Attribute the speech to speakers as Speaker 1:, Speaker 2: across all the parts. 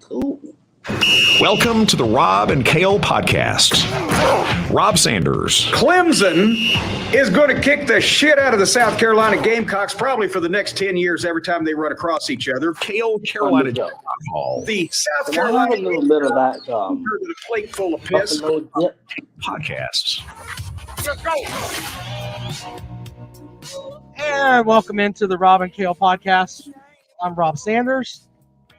Speaker 1: Cool.
Speaker 2: Welcome to the Rob and Kale podcast. Rob Sanders.
Speaker 3: Clemson is going to kick the shit out of the South Carolina Gamecocks probably for the next 10 years every time they run across each other.
Speaker 2: Kale Carolina
Speaker 3: The South
Speaker 1: Can I
Speaker 3: Carolina
Speaker 1: have a little bit of that
Speaker 3: with a plate full of piss.
Speaker 1: buffalo dip?
Speaker 2: podcasts.
Speaker 4: And welcome into the Rob and Kale podcast. I'm Rob Sanders.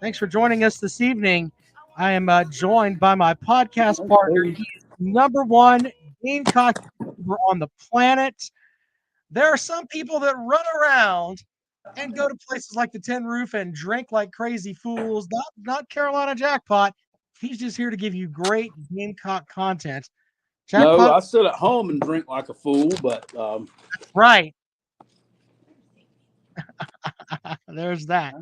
Speaker 4: Thanks for joining us this evening. I am joined by my podcast partner. He's number one Gamecock on the planet. There are some people that run around and go to places like the Tin Roof and drink like crazy fools. Not Carolina Jackpot. He's just here to give you great Gamecock content. Jackpot,
Speaker 5: No, I sit at home and drink like a fool, but
Speaker 4: right. There's that.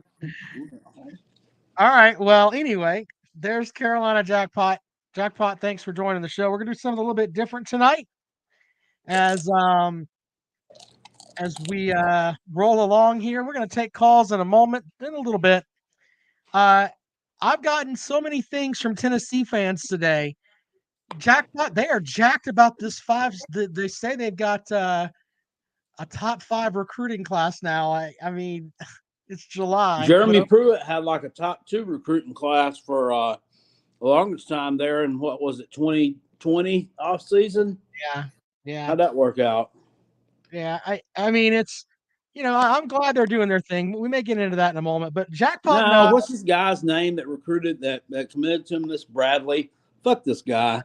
Speaker 4: All right. Well, anyway, there's Carolina Jackpot. Jackpot, thanks for joining the show. We're gonna do something a little bit different tonight, as we roll along here. We're gonna take calls in a moment, in a little bit. I've gotten so many things from Tennessee fans today. Jackpot, they are jacked about this five. They say they've got a top 5 recruiting class now. I mean, it's July.
Speaker 5: Jeremy Pruitt had like a top 2 recruiting class for the longest time there in, what was it, 2020 off season?
Speaker 4: Yeah.
Speaker 5: How'd that work out?
Speaker 4: Yeah, I mean, it's, I'm glad they're doing their thing. We may get into that in a moment, but Jackpot.
Speaker 5: No, what's this guy's name that recruited that committed to him? This Bradley. Fuck this guy.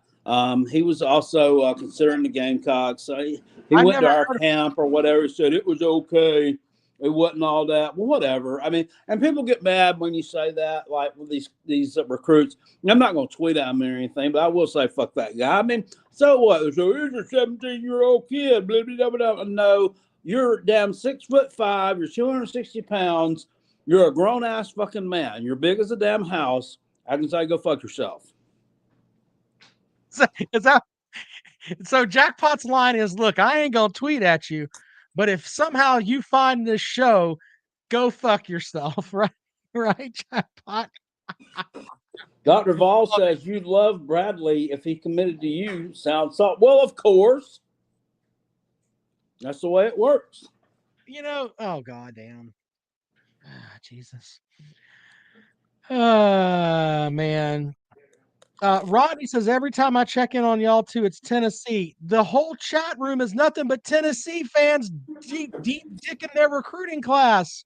Speaker 5: He was also considering the Gamecocks. So he went to our camp or whatever. He said it was okay. It wasn't all that. Well, whatever. I mean, and people get mad when you say that, like with these recruits. I'm not going to tweet at him or anything, but I will say fuck that guy. I mean, so what? So here's a 17-year-old kid. Blah, blah, blah, blah. No, you're damn 6'5". You're 260 pounds. You're a grown ass fucking man. You're big as a damn house. I can say go fuck yourself.
Speaker 4: So Jackpot's line is, look, I ain't gonna tweet at you, but if somehow you find this show, go fuck yourself, right? Right, Jackpot?
Speaker 5: Dr. Vol says you'd love Bradley if he committed to you. Sounds so. Well, of course. That's the way it works.
Speaker 4: Oh goddamn. Jesus. Man. Rodney says, every time I check in on y'all too, it's Tennessee. The whole chat room is nothing but Tennessee fans deep dicking their recruiting class.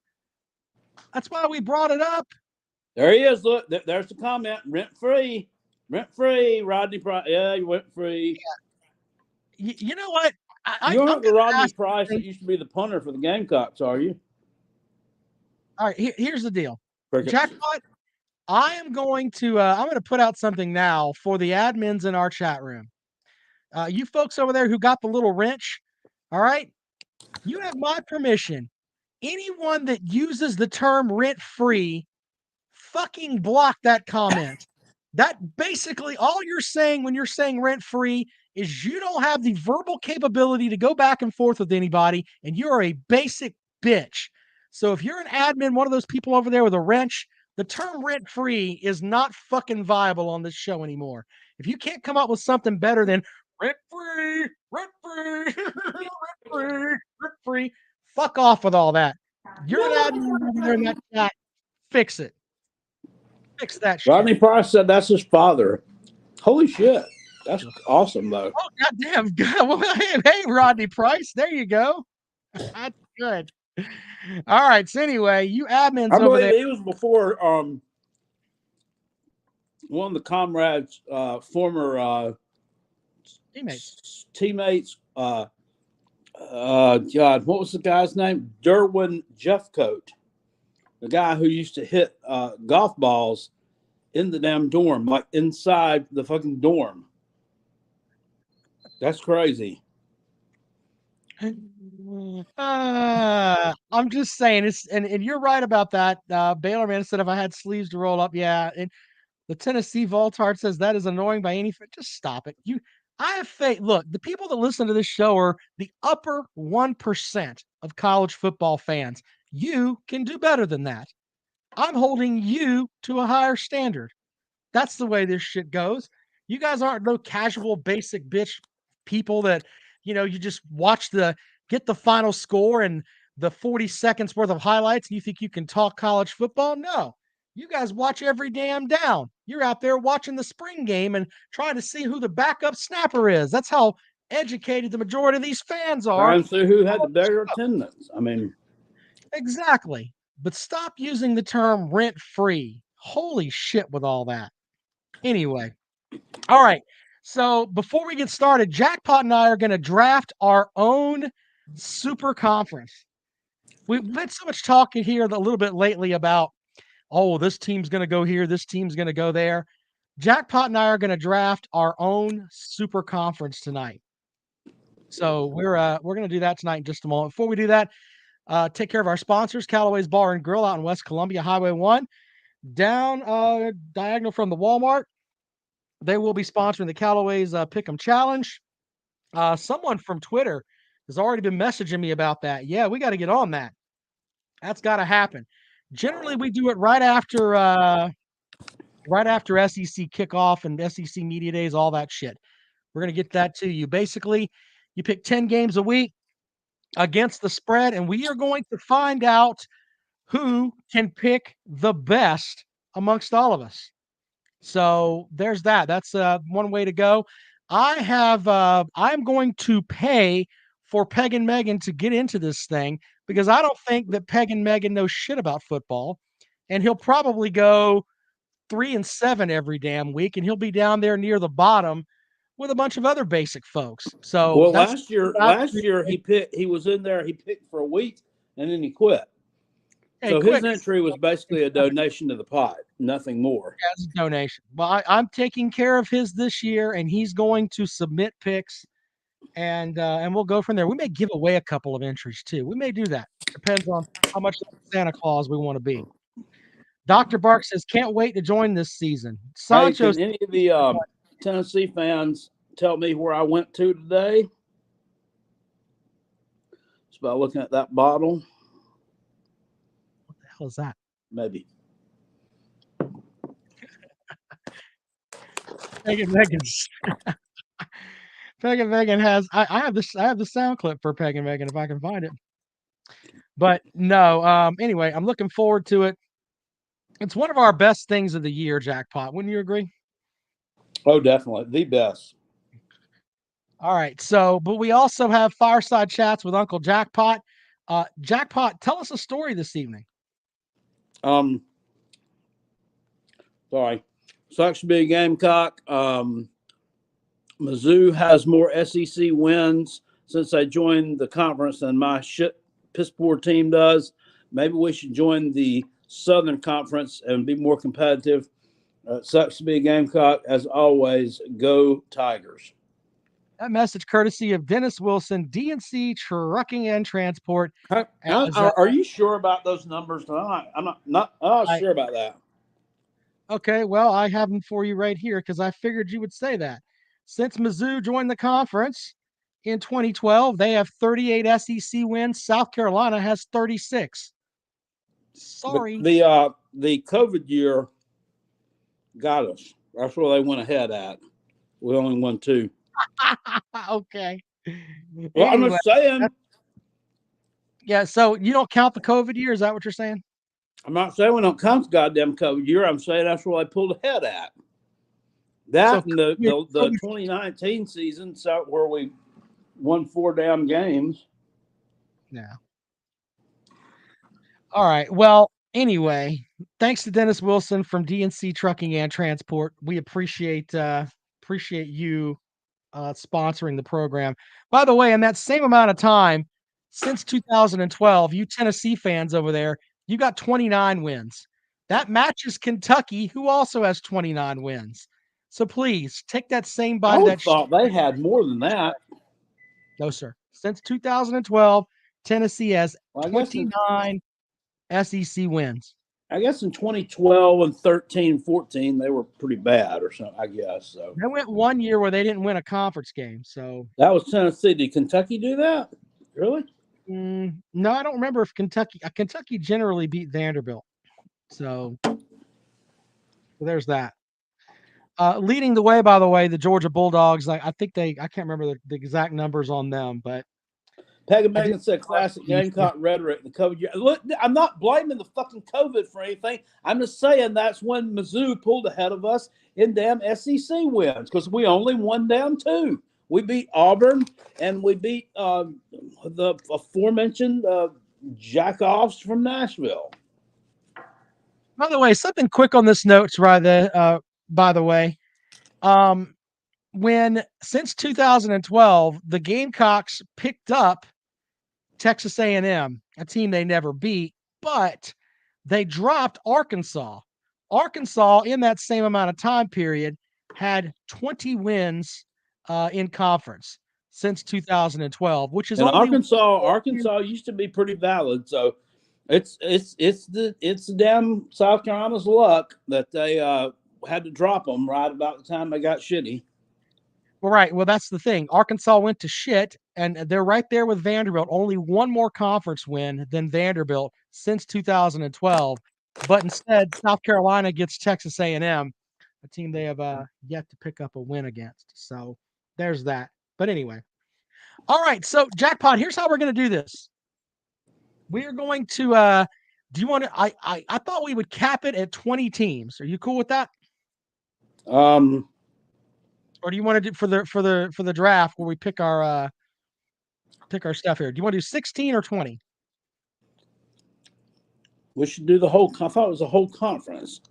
Speaker 4: That's why we brought it up.
Speaker 5: There he is. Look, there's the comment. Rent free, Rodney Price. Yeah, you went free.
Speaker 4: Yeah. You know what?
Speaker 5: You aren't the Rodney Price that used to be the punter for the Gamecocks, are you?
Speaker 4: All right, here's the deal.
Speaker 5: Cricket.
Speaker 4: Jackpot, I'm going to put out something now for the admins in our chat room. You folks over there who got the little wrench, all right? You have my permission. Anyone that uses the term rent-free, fucking block that comment. That basically all you're saying when you're saying rent-free is you don't have the verbal capability to go back and forth with anybody, and you're a basic bitch. So if you're an admin, one of those people over there with a wrench, the term rent-free is not fucking viable on this show anymore. If you can't come up with something better than rent-free, rent-free, fuck off with all that. You're an admin in that chat. Fix it. Fix that shit.
Speaker 5: Rodney Price said that's his father. Holy shit. That's awesome, though.
Speaker 4: Oh, goddamn. Well, hey, Rodney Price. There you go. That's good. All right. So anyway, you admins
Speaker 5: I
Speaker 4: over
Speaker 5: believe
Speaker 4: there.
Speaker 5: he was before one of the comrades' former teammates. God, what was the guy's name? Derwin Jeffcoat, the guy who used to hit golf balls in the damn dorm, like inside the fucking dorm. That's crazy.
Speaker 4: I'm just saying it's and you're right about that. Baylor man said if I had sleeves to roll up, yeah. And the Tennessee Voltard says that is annoying by any. Just stop it. I have faith. Look, the people that listen to this show are the upper 1% of college football fans. You can do better than that. I'm holding you to a higher standard. That's the way this shit goes. You guys aren't no casual basic bitch people that, you just get the final score and the 40 seconds worth of highlights and you think you can talk college football. No, you guys watch every damn down. You're out there watching the spring game and trying to see who the backup snapper is. That's how educated the majority of these fans are.
Speaker 5: Trying to see who had the better attendance. I mean,
Speaker 4: exactly. But stop using the term rent free. Holy shit with all that. Anyway. All right. So before we get started, Jackpot and I are going to draft our own super conference. We've had so much talk in here a little bit lately about, this team's going to go here, this team's going to go there. Jackpot and I are going to draft our own super conference tonight. So we're going to do that tonight in just a moment. Before we do that, take care of our sponsors, Callaway's Bar and Grill out in West Columbia, Highway 1, down diagonal from the Walmart. They will be sponsoring the Callaway's Pick'em Challenge. Someone from Twitter has already been messaging me about that. Yeah, we got to get on that. That's got to happen. Generally, we do it right after SEC kickoff and SEC media days, all that shit. We're going to get that to you. Basically, you pick 10 games a week against the spread, and we are going to find out who can pick the best amongst all of us. So there's that. That's one way to go. I'm going to pay for Peg and Megan to get into this thing because I don't think that Peg and Megan know shit about football, and he'll probably go 3-7 every damn week, and he'll be down there near the bottom with a bunch of other basic folks. So
Speaker 5: last year he was in there. He picked for a week and then he quit. So his entry was basically a donation to the pot, nothing more.
Speaker 4: Yeah, it's a donation. Well, I'm taking care of his this year, and he's going to submit picks, and we'll go from there. We may give away a couple of entries too. We may do that. Depends on how much Santa Claus we want to be. Dr. Bark says, can't wait to join this season.
Speaker 5: Sancho, can any of the Tennessee fans tell me where I went to today? It's by looking at that bottle.
Speaker 4: Is that
Speaker 5: maybe
Speaker 4: Megan has I have the sound clip for Peg and Megan if I can find it, but no, anyway, I'm looking forward to it. It's one of our best things of the year, Jackpot, wouldn't you agree?
Speaker 5: Oh, definitely the best.
Speaker 4: All right, so but we also have fireside chats with Uncle Jackpot. Jackpot, tell us a story this evening.
Speaker 5: Sorry. Sucks to be a Gamecock. Mizzou has more SEC wins since they joined the conference than my piss poor team does. Maybe we should join the Southern Conference and be more competitive. Sucks to be a Gamecock. As always, go Tigers.
Speaker 4: That message courtesy of Dennis Wilson, DNC Trucking and Transport.
Speaker 5: Are you sure about those numbers? I'm not sure about that.
Speaker 4: Okay, well, I have them for you right here because I figured you would say that. Since Mizzou joined the conference in 2012, they have 38 SEC wins. South Carolina has 36. Sorry.
Speaker 5: But the COVID year got us. That's where they went ahead at. We only won 2.
Speaker 4: Okay.
Speaker 5: Well, anyway, I'm just saying.
Speaker 4: Yeah, so you don't count the COVID year? Is that what you're saying?
Speaker 5: I'm not saying we don't count the goddamn COVID year. I'm saying that's where they pulled ahead at. That and the 2019 season, so where we won 4 damn games.
Speaker 4: Yeah. All right. Well, anyway, thanks to Dennis Wilson from DNC Trucking and Transport. We appreciate you sponsoring the program. By the way, in that same amount of time, since 2012, you Tennessee fans over there, you got 29 wins. That matches Kentucky, who also has 29 wins. So please take that same bite of that.
Speaker 5: I thought they had more than that.
Speaker 4: No, sir. Since 2012, Tennessee has 29 SEC wins.
Speaker 5: I guess in 2012 and 13, 14, they were pretty bad or something, I guess. So
Speaker 4: they went one year where they didn't win a conference game. So
Speaker 5: that was Tennessee. Did Kentucky do that? Really?
Speaker 4: No, I don't remember if Kentucky generally beat Vanderbilt. So there's that. Leading the way, by the way, the Georgia Bulldogs. Like I can't remember the exact numbers on them, but
Speaker 5: Peg Megan said classic Gamecock rhetoric. The COVID year. Look, I'm not blaming the fucking COVID for anything. I'm just saying that's when Mizzou pulled ahead of us in damn SEC wins because we only won down 2. We beat Auburn and we beat the aforementioned jackoffs from Nashville.
Speaker 4: By the way, something quick on this notes right there. By the way, since 2012, the Gamecocks picked up Texas A&M, a team they never beat, but they dropped Arkansas. Arkansas, in that same amount of time period, had 20 wins in conference since 2012, which is
Speaker 5: and
Speaker 4: only
Speaker 5: Arkansas used to be pretty valid. So it's the damn South Carolina's luck that they had to drop them right about the time they got shitty.
Speaker 4: Well, right. Well, that's the thing. Arkansas went to shit, and they're right there with Vanderbilt. Only one more conference win than Vanderbilt since 2012. But instead, South Carolina gets Texas A&M, a team they have yet to pick up a win against. So there's that. But anyway. All right. So, Jackpot, here's how we're going to do this. We are going to do you want to I thought we would cap it at 20 teams. Are you cool with that? Or do you want to do for the draft where we pick our stuff here? Do you want to do 16 or 20?
Speaker 5: We should do the whole. I thought it was a whole conference.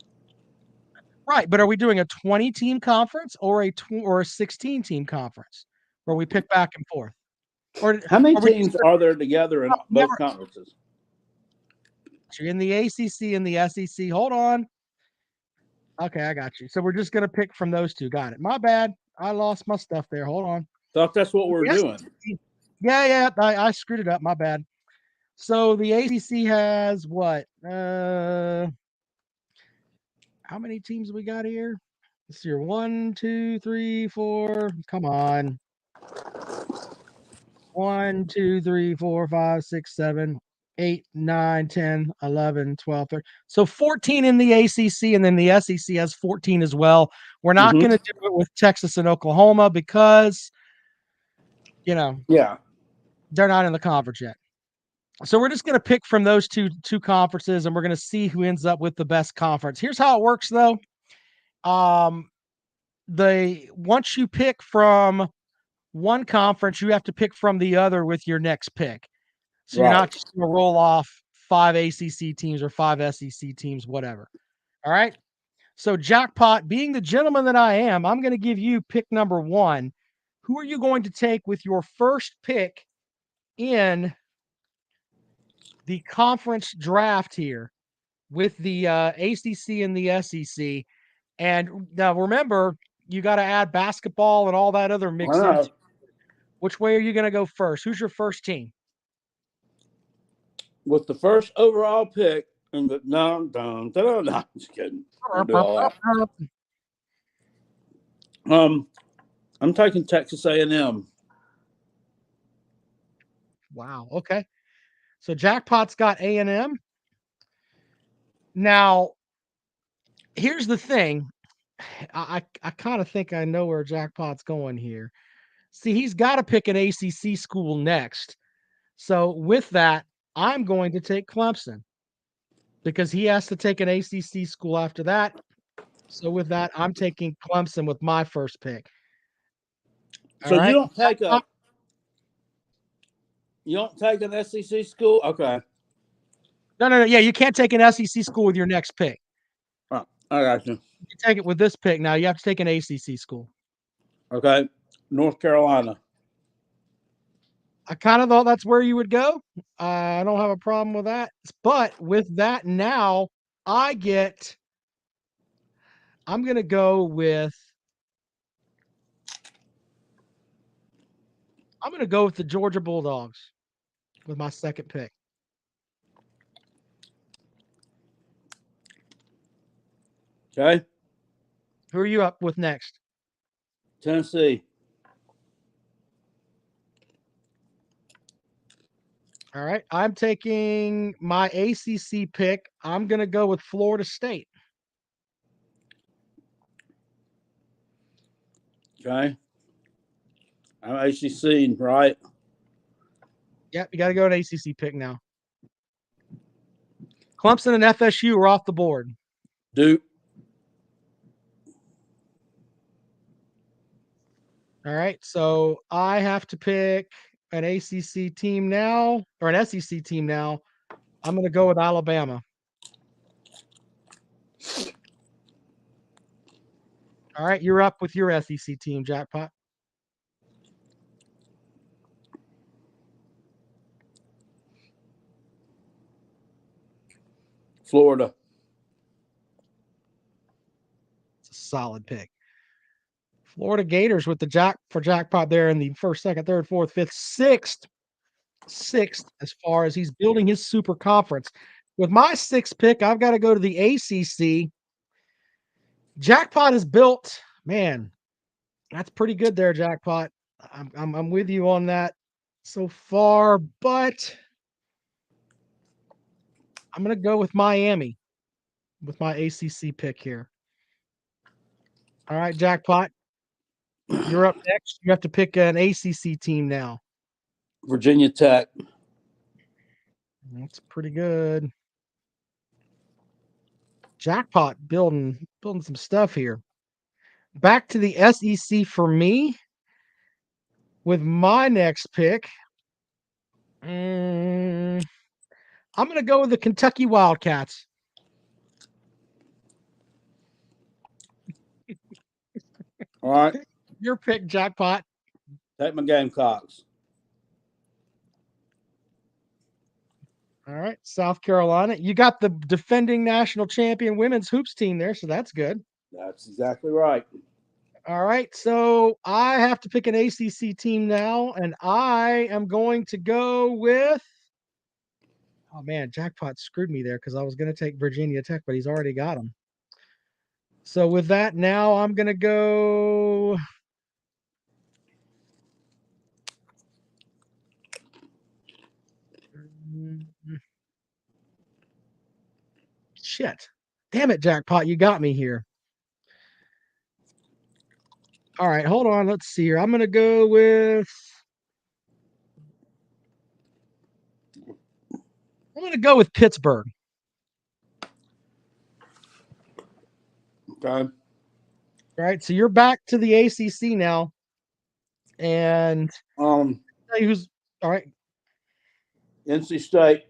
Speaker 4: Right, but are we doing a 20-team conference or a 16-team conference where we pick back and forth? Or
Speaker 5: how many teams are there together in both conferences?
Speaker 4: You're in the ACC and the SEC. Hold on. Okay, I got you. So we're just going to pick from those two. Got it. My bad. I lost my stuff there. Hold on.
Speaker 5: Thought that's what we're doing.
Speaker 4: Yeah. I screwed it up. My bad. So the ACC has what? How many teams we got here? Let's see. 1, 2, 3, 4. Come on. 1, 2, 3, 4, 5, 6, 7, 8, 9, 10, 11, 12, 13. So 14 in the ACC, and then the SEC has 14 as well. We're not going to do it with Texas and Oklahoma because, they're not in the conference yet. So we're just going to pick from those two conferences, and we're going to see who ends up with the best conference. Here's how it works, though. Once you pick from one conference, you have to pick from the other with your next pick. So you're not just going to roll off 5 ACC teams or 5 SEC teams, whatever. All right. So Jackpot, being the gentleman that I am, I'm going to give you pick number 1. Who are you going to take with your first pick in the conference draft here with the ACC and the SEC? And now remember, you got to add basketball and all that other mix in. Which way are you going to go first? Who's your first team?
Speaker 5: With the first overall pick, and no, just kidding. I'm taking Texas A&M.
Speaker 4: Wow. Okay. So Jackpot's got A&M. Now, here's the thing. I kind of think I know where Jackpot's going here. See, he's got to pick an ACC school next. So with that, I'm going to take Clemson because he has to take an ACC school after that. So with that, I'm taking Clemson with my first pick.
Speaker 5: So you don't take an SEC school? Okay.
Speaker 4: No. Yeah, you can't take an SEC school with your next pick.
Speaker 5: Oh, I got you.
Speaker 4: You take it with this pick. Now you have to take an ACC school.
Speaker 5: Okay. North Carolina.
Speaker 4: I kind of thought that's where you would go. I don't have a problem with that. But with that now, I'm going to go with the Georgia Bulldogs with my second pick.
Speaker 5: Okay.
Speaker 4: Who are you up with next?
Speaker 5: Tennessee.
Speaker 4: All right. I'm taking my ACC pick. I'm going to go with Florida State.
Speaker 5: Okay. I'm ACC, right?
Speaker 4: Yep, you got to go an ACC pick now. Clemson and FSU are off the board.
Speaker 5: Duke.
Speaker 4: All right, so I have to pick an ACC team now, or an SEC team now. I'm going to go with Alabama. All right, you're up with your SEC team, Jackpot.
Speaker 5: Florida.
Speaker 4: It's a solid pick. Florida Gators with the jackpot there in the first, second, third, fourth, fifth, sixth as far as he's building his super conference. With my sixth pick, I've got to go to the ACC. Jackpot is built, man. That's pretty good there, Jackpot. I'm with you on that so far, but I'm going to go with Miami with my ACC pick here. All right, Jackpot. You're up next. You have to pick an ACC team now.
Speaker 5: Virginia Tech.
Speaker 4: That's pretty good. Jackpot building some stuff here. Back to the SEC for me with my next pick. I'm going to go with the Kentucky Wildcats.
Speaker 5: All right.
Speaker 4: Your pick, Jackpot.
Speaker 5: Take my Gamecocks.
Speaker 4: All right, South Carolina. You got the defending national champion women's hoops team there, so that's good.
Speaker 5: That's exactly right.
Speaker 4: All right, so I have to pick an ACC team now, and I am going to go with. Oh man, Jackpot screwed me there because I was going to take Virginia Tech, but he's already got them. So with that, now I'm going to go. Shit. Damn it, Jackpot. You got me here. All right, hold on. Let's see here. I'm going to go with. I'm going to go with Pittsburgh.
Speaker 5: Okay.
Speaker 4: All right, so you're back to the ACC now. And who's all right?
Speaker 5: NC State.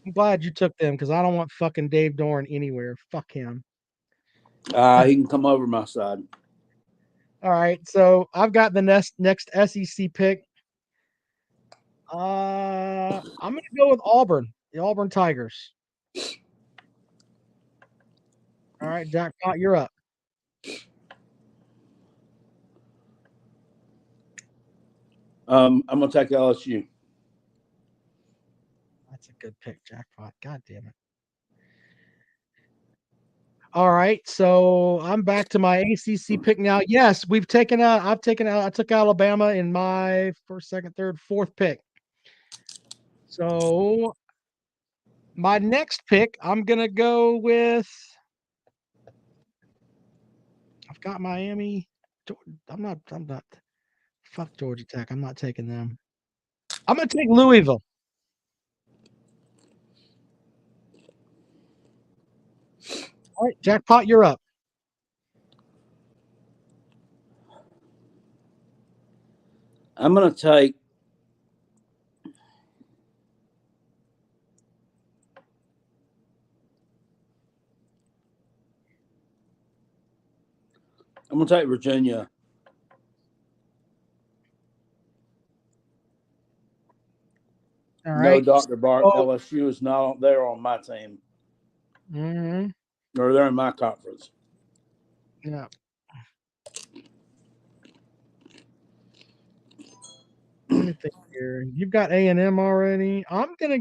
Speaker 4: I'm glad you took them because I don't want fucking Dave Dorn anywhere. Fuck him.
Speaker 5: He can come over my side.
Speaker 4: All right, so I've got the next SEC pick. I'm gonna go with Auburn, the Auburn Tigers. All right, Jackpot, you're up.
Speaker 5: I'm gonna take LSU.
Speaker 4: That's a good pick, Jackpot. God damn it. All right, so I'm back to my ACC pick now. Yes, I took Alabama in my first, second, third, fourth pick. So my next pick, I'm gonna go with. I've got Miami. I'm not. Fuck Georgia Tech. I'm not taking them. I'm gonna take Louisville. All right, Jackpot, you're up.
Speaker 5: I'm gonna take. I'm gonna take Virginia.
Speaker 4: All right.
Speaker 5: No, Dr. Bart. LSU is not there on my team.
Speaker 4: Mm-hmm.
Speaker 5: Or they're in my conference.
Speaker 4: Yeah. Let me think here. You've got A&M already. I'm gonna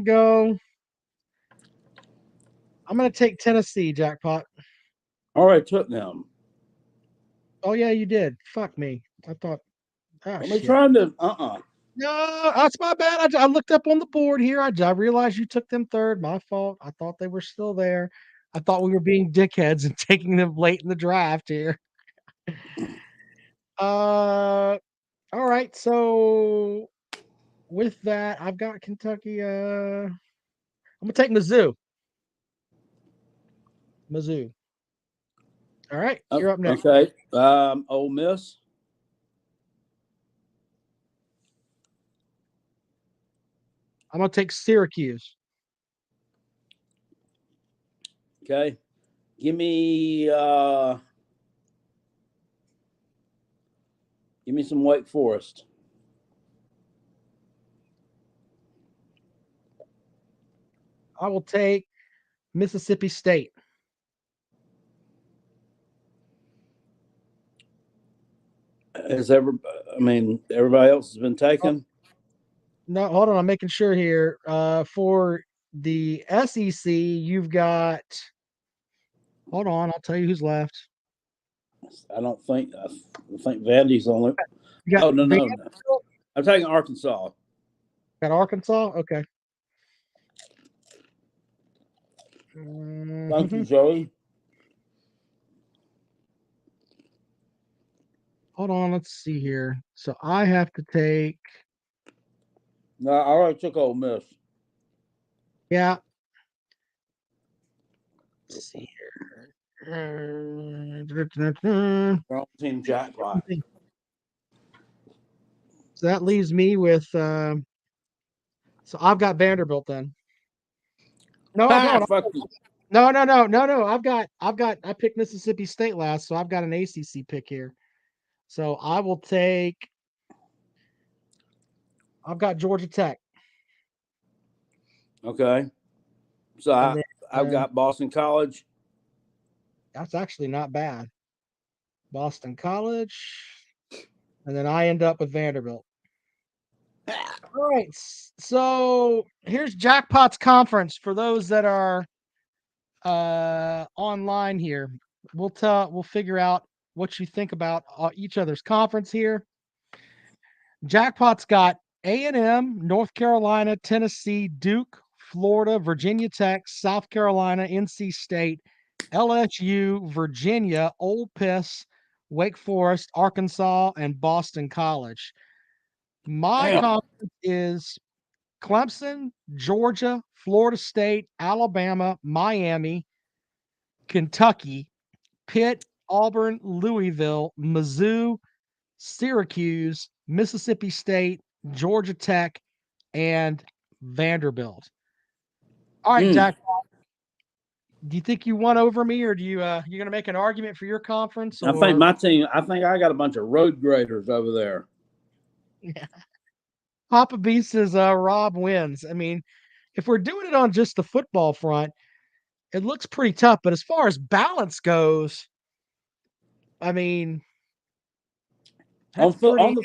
Speaker 4: take Tennessee, Jackpot.
Speaker 5: Already took them.
Speaker 4: Oh yeah, you did. Fuck me. I thought.
Speaker 5: I'm trying to.
Speaker 4: No, that's my bad. I looked up on the board here. I realized you took them third. My fault. I thought they were still there. I thought we were being dickheads and taking them late in the draft here. All right. So with that, I've got Kentucky. I'm gonna take Mizzou. Mizzou. All right, you're up next.
Speaker 5: Okay. Ole Miss.
Speaker 4: I'm gonna take Syracuse.
Speaker 5: Okay. Give me some Wake Forest.
Speaker 4: I will take Mississippi State.
Speaker 5: Everybody else has been taken.
Speaker 4: No, hold on. I'm making sure here. For the SEC, you've got. Hold on, I'll tell you who's left.
Speaker 5: I think Vandy's on it. Oh no. I'm taking Arkansas.
Speaker 4: Got Arkansas? Okay.
Speaker 5: Thank you, Joey.
Speaker 4: Hold on, let's see here. So I have to take.
Speaker 5: No, I already took Ole Miss.
Speaker 4: Yeah. Let's see here.
Speaker 5: Wrong team jackpot.
Speaker 4: So that leaves me with. So I've got Vanderbilt then. No, I don't. No. I picked Mississippi State last, so I've got an ACC pick here. So I will take. I've got Georgia Tech.
Speaker 5: Okay. So I've got Boston College.
Speaker 4: That's actually not bad. Boston College. And then I end up with Vanderbilt. All right. So here's Jackpot's conference for those that are online here. We'll figure out what you think about each other's conference here. Jackpot's got A&M, North Carolina, Tennessee, Duke, Florida, Virginia Tech, South Carolina, NC State, LSU, Virginia, Ole Miss, Wake Forest, Arkansas, and Boston College. My conference is Clemson, Georgia, Florida State, Alabama, Miami, Kentucky, Pitt, Auburn, Louisville, Mizzou, Syracuse, Mississippi State, Georgia Tech, and Vanderbilt. All right, Jack. Do you think you won over me, or do you going to make an argument for your conference? Or?
Speaker 5: I think my team. I think I got a bunch of road graders over there.
Speaker 4: Yeah. Papa B says Rob wins. I mean, if we're doing it on just the football front, it looks pretty tough. But as far as balance goes, I mean,
Speaker 5: on the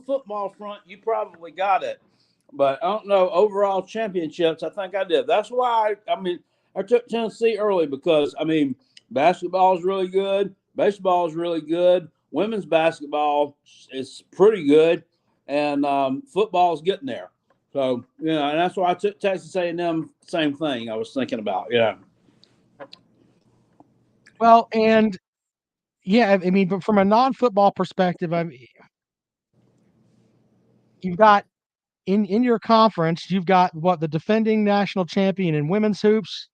Speaker 5: football front, you probably got it. But I don't know, overall championships, I think I did. That's why I took Tennessee early because basketball is really good, baseball is really good, women's basketball is pretty good, and football is getting there. So and that's why I took Texas A&M. Same thing I was thinking about. Yeah.
Speaker 4: Well, and yeah, but from a non-football perspective, you've got in your conference, you've got the defending national champion in women's hoops.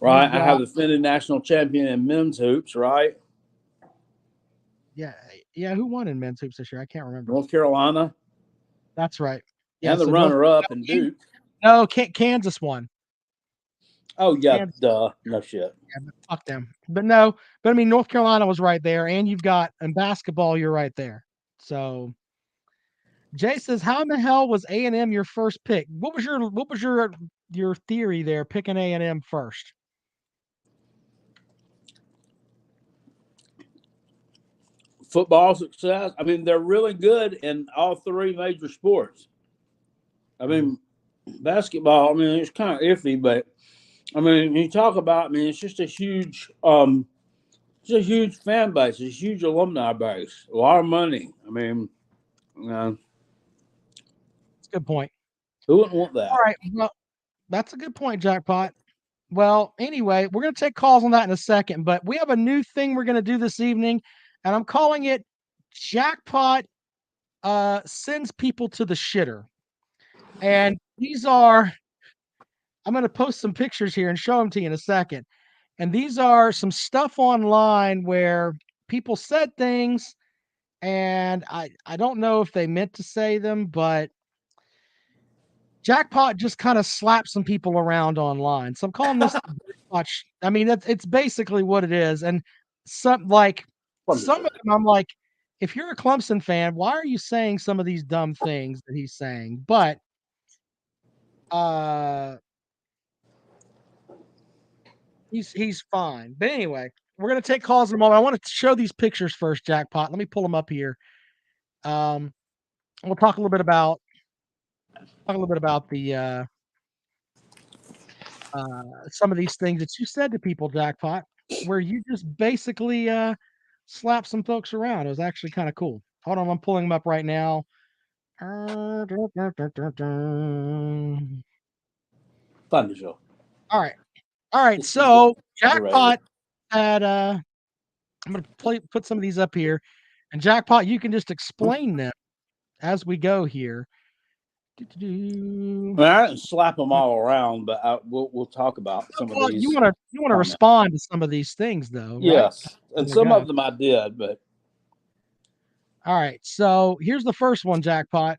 Speaker 5: Right. I have the defending national champion in men's hoops, right?
Speaker 4: Yeah. Yeah. Who won in men's hoops this year? I can't remember.
Speaker 5: North Carolina.
Speaker 4: That's right. Yeah,
Speaker 5: and the runner-up in Duke.
Speaker 4: No, Kansas won.
Speaker 5: Oh, yeah. Duh. No shit.
Speaker 4: Yeah, but fuck them. But North Carolina was right there, and you've got in basketball, you're right there. So Jay says, how in the hell was A&M your first pick? What was your theory there, picking A&M first?
Speaker 5: Football success. They're really good in all three major sports. Basketball, it's kind of iffy, but you talk about, it's just a huge fan base, it's a huge alumni base, a lot of money. That's
Speaker 4: a good point.
Speaker 5: Who wouldn't want that?
Speaker 4: All right. Well, that's a good point, Jackpot. Well, anyway, we're going to take calls on that in a second, but we have a new thing we're going to do this evening, and I'm calling it Jackpot Sends People to the Shitter. And these are, I'm going to post some pictures here and show them to you in a second. And these are some stuff online where people said things, and I don't know if they meant to say them, but Jackpot just kind of slapped some people around online. So I'm calling this watch. I mean, it's basically what it is. And some of them, I'm like, if you're a Clemson fan, why are you saying some of these dumb things that he's saying? But he's fine. But anyway, we're gonna take calls in a moment. I want to show these pictures first, Jackpot. Let me pull them up here. We'll talk a little bit about the some of these things that you said to people, Jackpot, where you just basically slap some folks around. It was actually kind of cool. Hold on, I'm pulling them up right now.
Speaker 5: Fun show.
Speaker 4: All right. So Jackpot had I'm gonna put some of these up here, and Jackpot, you can just explain them as we go here.
Speaker 5: I didn't slap them all around, but we'll talk about some of these.
Speaker 4: You want to respond to some of these things, though, right?
Speaker 5: Yes, and some of them I did, but
Speaker 4: all right. So here's the first one, Jackpot.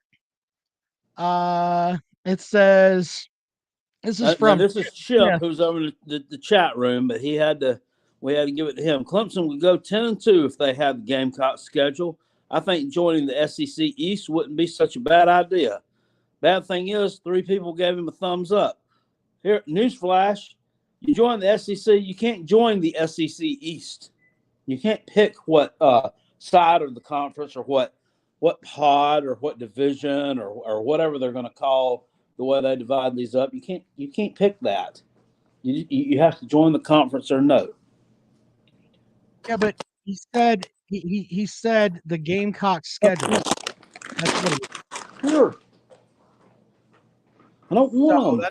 Speaker 4: It says this is
Speaker 5: Chip, who's over in the chat room, but we had to give it to him. Clemson would go 10-2 if they had the Gamecock schedule. I think joining the SEC East wouldn't be such a bad idea. Bad thing is, 3 people gave him a thumbs up. Here, newsflash: you join the SEC, you can't join the SEC East. You can't pick what side of the conference or what pod or what division or whatever they're going to call the way they divide these up. You can't pick that. You have to join the conference or no.
Speaker 4: Yeah, but he said the Gamecock schedule. That's what
Speaker 5: Sure. I don't want them.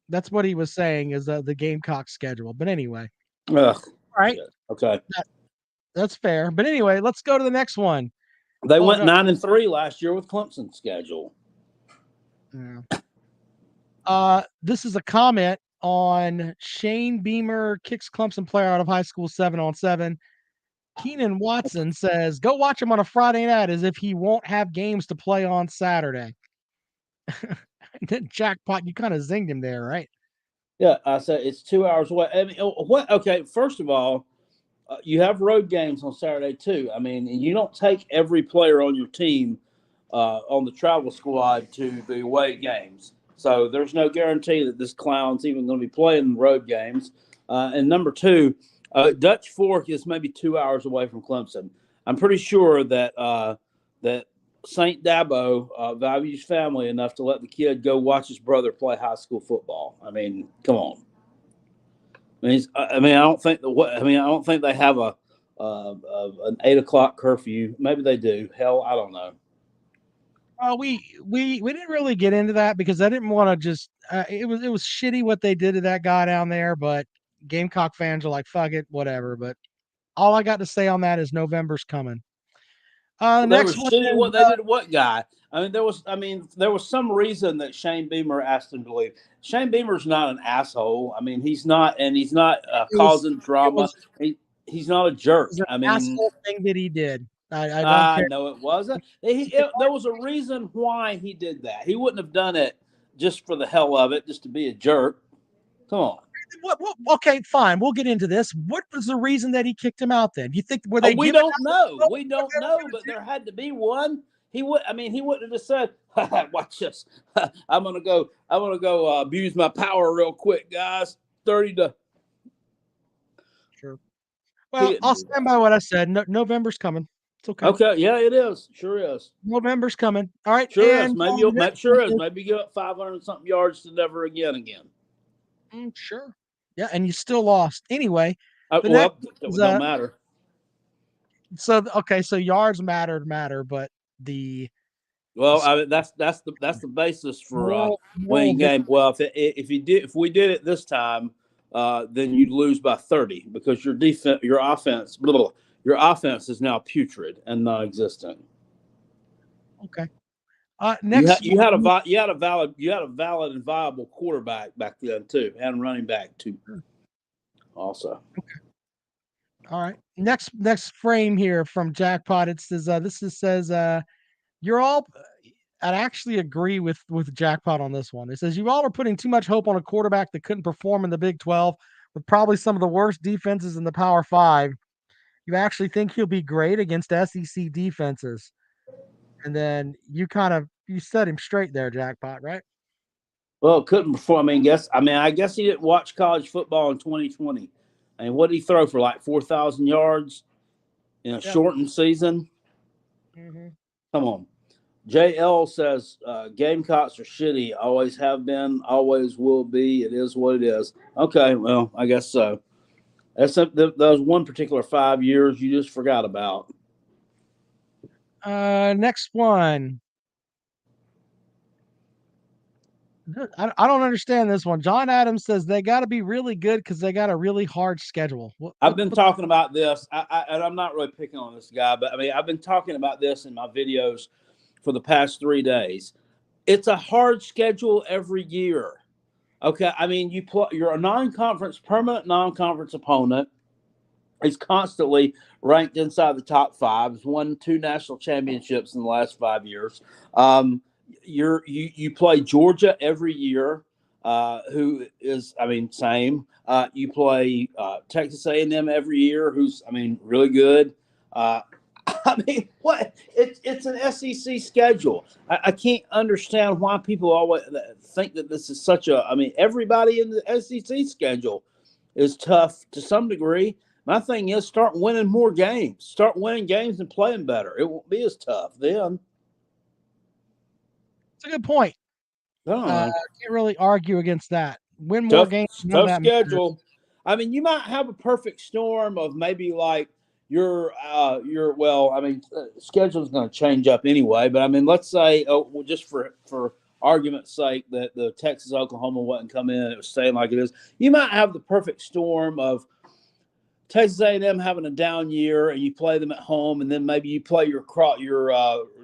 Speaker 4: That's what he was saying is the Gamecock schedule. But anyway.
Speaker 5: Ugh.
Speaker 4: All right.
Speaker 5: Okay.
Speaker 4: That's fair. But anyway, let's go to the next one.
Speaker 5: They went 9-3 last year with Clemson's schedule.
Speaker 4: Yeah. This is a comment on Shane Beamer kicks Clemson player out of high school 7-on-7. Keenan Watson says, go watch him on a Friday night as if he won't have games to play on Saturday. And then Jackpot, you kind of zinged him there, right?
Speaker 5: Yeah, I said it's 2 hours away. I mean, what? Okay, first of all, you have road games on Saturday too. I mean, you don't take every player on your team on the travel squad to the away games. So there's no guarantee that this clown's even going to be playing road games. And number 2, Dutch Fork is maybe 2 hours away from Clemson. I'm pretty sure that that St. Dabo values family enough to let the kid go watch his brother play high school football. I mean, come on. I don't think they have an 8:00 curfew. Maybe they do. Hell, I don't know.
Speaker 4: We didn't really get into that because I didn't want to just. It was shitty what they did to that guy down there, but Gamecock fans are like, fuck it, whatever. But all I got to say on that is November's coming. Next one.
Speaker 5: What they did to what guy? There was some reason that Shane Beamer asked him to leave. Shane Beamer's not an asshole. I mean, he's not causing drama. He's not a jerk.
Speaker 4: It was an asshole thing that he did. I
Speaker 5: know it wasn't. There was a reason why he did that. He wouldn't have done it just for the hell of it, just to be a jerk. Come on.
Speaker 4: Okay, fine. We'll get into this. What was the reason that he kicked him out then? You think were they?
Speaker 5: We don't know. We don't know, but there had to be one. He wouldn't have just said, "Watch this. I'm gonna go abuse my power real quick, guys." 30 to.
Speaker 4: Sure. Well, I'll stand by what I said. November's coming. It's okay.
Speaker 5: Okay. Yeah, it is. Sure is.
Speaker 4: November's coming. All right.
Speaker 5: Sure is. Maybe give up 500 something yards to never again.
Speaker 4: Sure. Yeah, and you still lost anyway.
Speaker 5: It don't matter.
Speaker 4: So yards matter, but the
Speaker 5: Well, I mean, that's the basis for winning game. Well, if we did it this time, then you'd lose by 30 because your offense is now putrid and non-existent.
Speaker 4: Okay. Next,
Speaker 5: you had a valid and viable quarterback back then too, and running back too. Also.
Speaker 4: Okay. All right. Next frame here from Jackpot. It says you're all. I'd actually agree with Jackpot on this one. It says you all are putting too much hope on a quarterback that couldn't perform in the Big 12 with probably some of the worst defenses in the Power 5. You actually think he'll be great against SEC defenses. And then you set him straight there, Jackpot, right?
Speaker 5: Well, couldn't perform. I guess he didn't watch college football in 2020. I mean, what did he throw for, like 4,000 yards in a shortened season?
Speaker 4: Mm-hmm.
Speaker 5: Come on. JL says Gamecocks are shitty. Always have been. Always will be. It is what it is. Okay, well, I guess so. Those one particular 5 years you just forgot about.
Speaker 4: Next one. I don't understand this one. John Adams says they got to be really good because they got a really hard schedule.
Speaker 5: I've been talking about this, and I'm not really picking on this guy, but I mean, I've been talking about this in my videos for the past 3 days. It's a hard schedule every year. Okay, I mean, you're a permanent non-conference opponent. He's constantly ranked inside the top 5. He's won 2 national championships in the last 5 years. You play Georgia every year, who is, same. You play Texas A&M every year, who's, really good. What? It's an SEC schedule. I can't understand why people always think that this is such a. Everybody in the SEC schedule is tough to some degree. My thing is, start winning more games. Start winning games and playing better. It won't be as tough then.
Speaker 4: It's a good point. I can't really argue against that. Win more games.
Speaker 5: Tough schedule. Matters. You might have a perfect storm of maybe like schedule's going to change up anyway. But let's say, just for argument's sake, that the Texas Oklahoma wasn't coming in, it was staying like it is. You might have the perfect storm of Texas A&M having a down year, and you play them at home, and then maybe you play your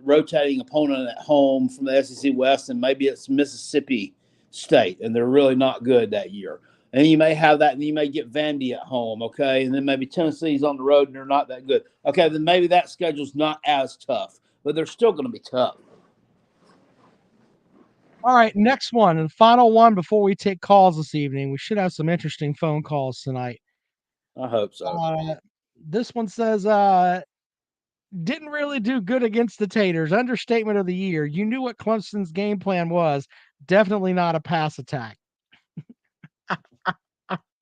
Speaker 5: rotating opponent at home from the SEC West, and maybe it's Mississippi State, and they're really not good that year. And you may have that, and you may get Vandy at home, okay? And then maybe Tennessee's on the road, and they're not that good. Okay, then maybe that schedule's not as tough, but they're still going to be tough.
Speaker 4: All right, next one, and final one before we take calls this evening. We should have some interesting phone calls tonight.
Speaker 5: I hope so.
Speaker 4: This one says, didn't really do good against the Taters. Understatement of the year. You knew what Clemson's game plan was. Definitely not a pass attack.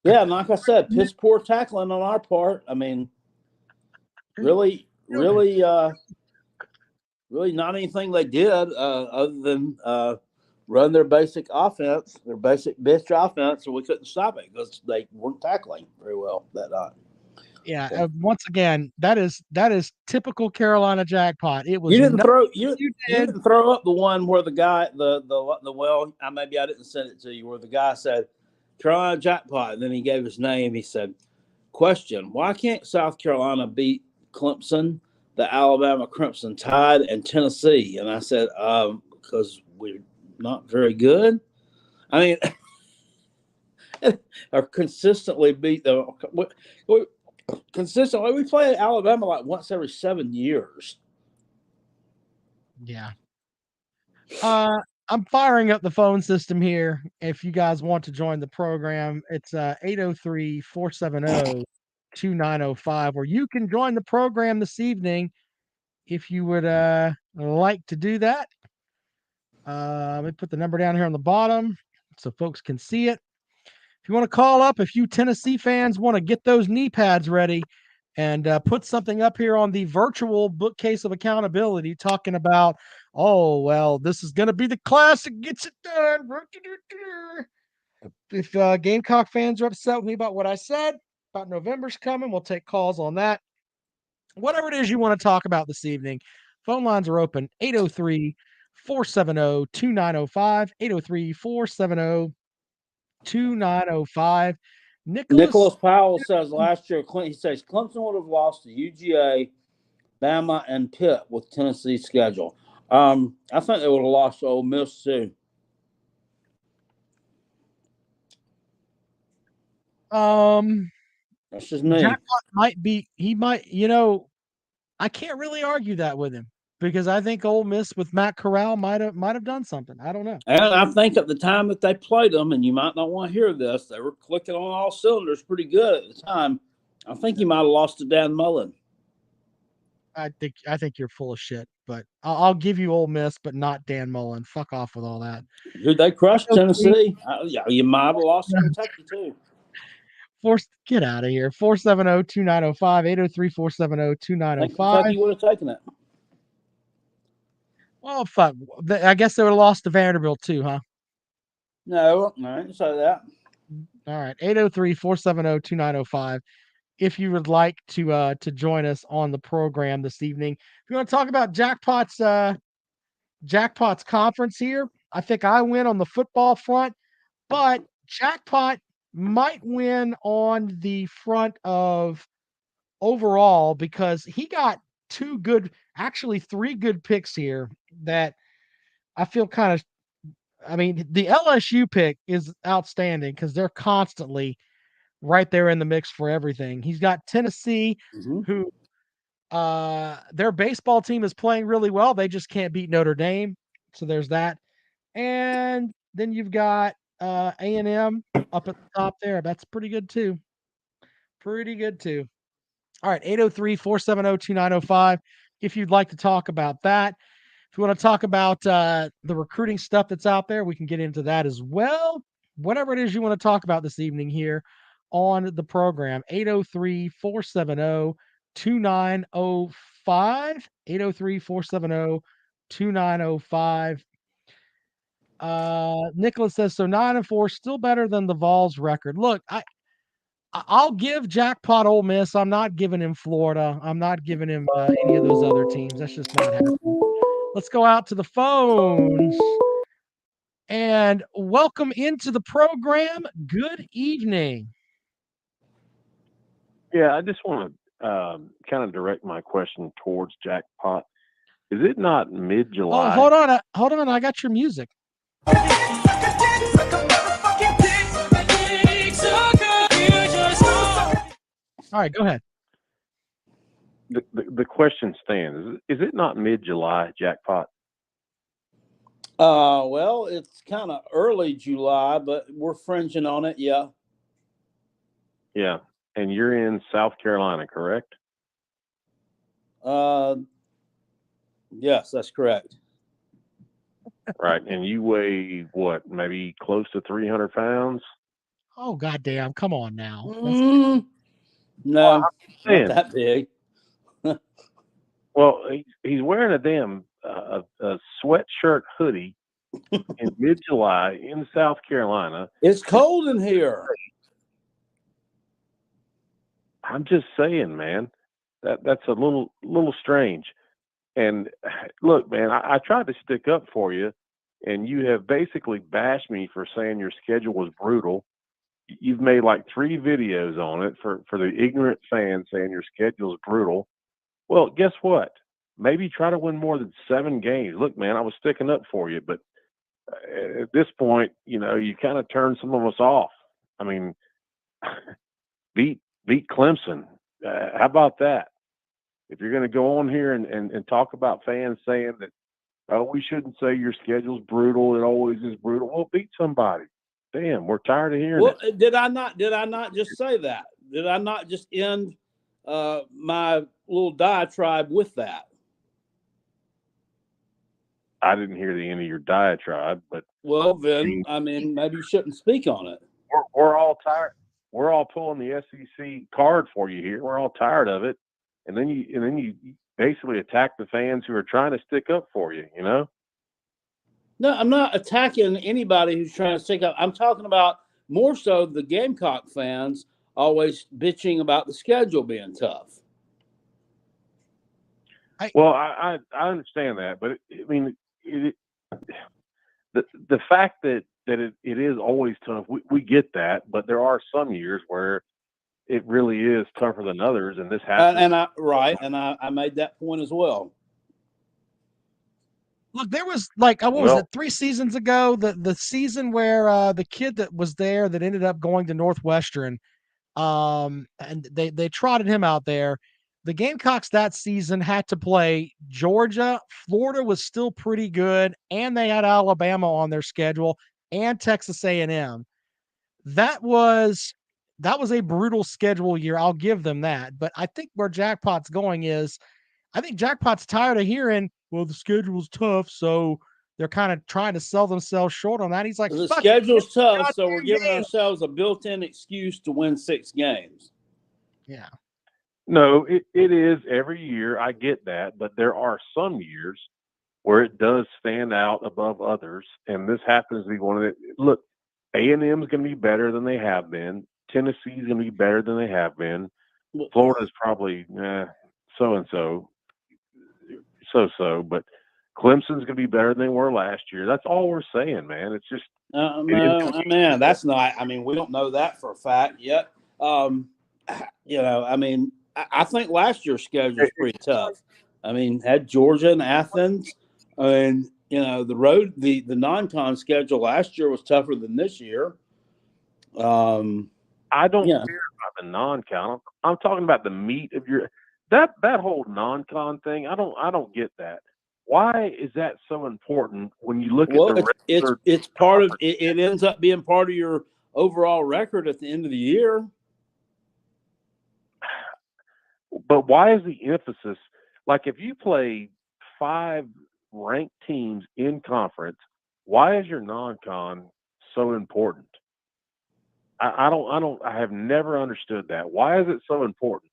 Speaker 5: Yeah, and like I said, piss poor tackling on our part. Really not anything they did other than run their basic offense, their basic bitch offense, and we couldn't stop it because they weren't tackling very well that night.
Speaker 4: Yeah, once again, that is typical Carolina Jackpot. It was
Speaker 5: you didn't throw up the one where the guy maybe I didn't send it to you, where the guy said Carolina Jackpot, and then he gave his name. He said, "Question: Why can't South Carolina beat Clemson, the Alabama Crimson Tide, and Tennessee?" And I said, "Because we're not very good. Or consistently beat them. Consistently, we play Alabama like once every 7 years."
Speaker 4: Yeah. I'm firing up the phone system here. If you guys want to join the program, it's 803-470-2905, or you can join the program this evening if you would like to do that. Let me put the number down here on the bottom so folks can see it. If you want to call up, if you Tennessee fans want to get those knee pads ready and put something up here on the virtual bookcase of accountability talking about, this is going to be the class that gets it done. If Gamecock fans are upset with me about what I said, about November's coming, we'll take calls on that. Whatever it is you want to talk about this evening, phone lines are open, 803-470-2905. 803-470-2905.
Speaker 5: Nicholas Powell says last year, he says Clemson would have lost to UGA, Bama, and Pitt with Tennessee's schedule. I think they would have lost to Ole Miss too. That's just me.
Speaker 4: Jackpot might be. He might. I can't really argue that with him because I think Ole Miss with Matt Corral might have done something. I don't know.
Speaker 5: And I think at the time that they played them, and you might not want to hear this, they were clicking on all cylinders pretty good at the time. I think he might have lost to Dan Mullen.
Speaker 4: I think you're full of shit, but I'll give you Ole Miss, but not Dan Mullen. Fuck off with all that.
Speaker 5: Dude, they crushed Tennessee. Yeah, you might have lost to Kentucky too.
Speaker 4: Get out of here. 470-2905. 803-470-2905.
Speaker 5: Kentucky would have taken it.
Speaker 4: Well, fuck. I guess they would have lost to Vanderbilt too, huh?
Speaker 5: No, I didn't say that.
Speaker 4: All right. 803-470-2905. If you would like to join us on the program this evening. If you want to talk about Jackpot's conference here, I think I win on the football front, but Jackpot might win on the front of overall because he got three good picks here that I feel kind of, the LSU pick is outstanding because they're constantly right there in the mix for everything. He's got Tennessee, who their baseball team is playing really well. They just can't beat Notre Dame. So there's that. And then you've got A&M up at the top there. That's pretty good too. All right, 803-470-2905. If you'd like to talk about that. If you want to talk about the recruiting stuff that's out there, we can get into that as well. Whatever it is you want to talk about this evening here on the program, 803-470-2905. 803-470-2905. Nicholas says, so 9-4, still better than the Vols record. Look, I'll give Jackpot Ole Miss. I'm not giving him Florida. I'm not giving him any of those other teams. That's just not happening. Let's go out to the phones and welcome into the program. Good evening.
Speaker 1: Yeah, I just want to kind of direct my question towards Jackpot. Is it not mid-July?
Speaker 4: Oh, hold on. I got your music. All right, go ahead.
Speaker 1: The question stands. Is it not mid-July, Jackpot?
Speaker 5: Well, it's kind of early July, but we're fringing on it, yeah.
Speaker 1: Yeah, and you're in South Carolina, correct?
Speaker 5: Yes, that's correct.
Speaker 1: Right, and you weigh what? Maybe close to 300 pounds?
Speaker 4: Oh, goddamn! Come on now.
Speaker 5: No, not that big.
Speaker 1: Well, he's wearing a damn a sweatshirt hoodie in mid-July in South Carolina.
Speaker 5: It's cold in here.
Speaker 1: I'm just saying, man, that's a little strange. And look, man, I tried to stick up for you, and you have basically bashed me for saying your schedule was brutal. You've made like 3 videos on it for the ignorant fans saying your schedule is brutal. Well, guess what? Maybe try to win more than 7 games. Look, man, I was sticking up for you, but at this point, you kind of turned some of us off. I mean, beat Clemson. How about that? If you're going to go on here and talk about fans saying that, oh, we shouldn't say your schedule's brutal, it always is brutal. Well, beat somebody. Damn, we're tired of hearing it.
Speaker 5: Did I not just say that? Did I not just end my little diatribe with that?
Speaker 1: I didn't hear the end of your diatribe, but
Speaker 5: well, then maybe you shouldn't speak on it.
Speaker 1: We're all tired. We're all pulling the SEC card for you here. We're all tired of it, and then you basically attack the fans who are trying to stick up for you.
Speaker 5: No, I'm not attacking anybody who's trying to stick up. I'm talking about more so the Gamecock fans always bitching about the schedule being tough.
Speaker 1: Well, I understand that, but the fact that it is always tough, we get that, but there are some years where it really is tougher than others, and this happens.
Speaker 5: I made that point as well.
Speaker 4: Look, there was like what was it 3 seasons ago? The season where the kid that was there that ended up going to Northwestern, and they trotted him out there. The Gamecocks that season had to play Georgia. Florida was still pretty good, and they had Alabama on their schedule and Texas A&M. That was a brutal schedule year. I'll give them that. But I think where Jackpot's going is, I think Jackpot's tired of hearing, well, the schedule's tough, so they're kind of trying to sell themselves short on that. He's like,
Speaker 5: the schedule's tough, so we're giving ourselves a built-in excuse to win 6 games.
Speaker 4: Yeah.
Speaker 1: No, it is every year. I get that, but there are some years where it does stand out above others, and this happens to be one of it. Look, A&M is going to be better than they have been. Tennessee is going to be better than they have been. Florida's probably so-and-so, but Clemson's going to be better than they were last year. That's all we're saying, man. It's just
Speaker 5: man, that's not. I mean, we don't know that for a fact yet. I think last year's schedule was pretty tough. I mean, had Georgia and Athens, and the non-con schedule last year was tougher than this year.
Speaker 1: I don't care about the non-con. I'm talking about the meat of your that whole non-con thing. I don't get that. Why is that so important when you look at the
Speaker 5: it's part of it? It ends up being part of your overall record at the end of the year.
Speaker 1: But why is the emphasis, like if you play 5 ranked teams in conference, why is your non-con so important? I have never understood that. Why is it so important?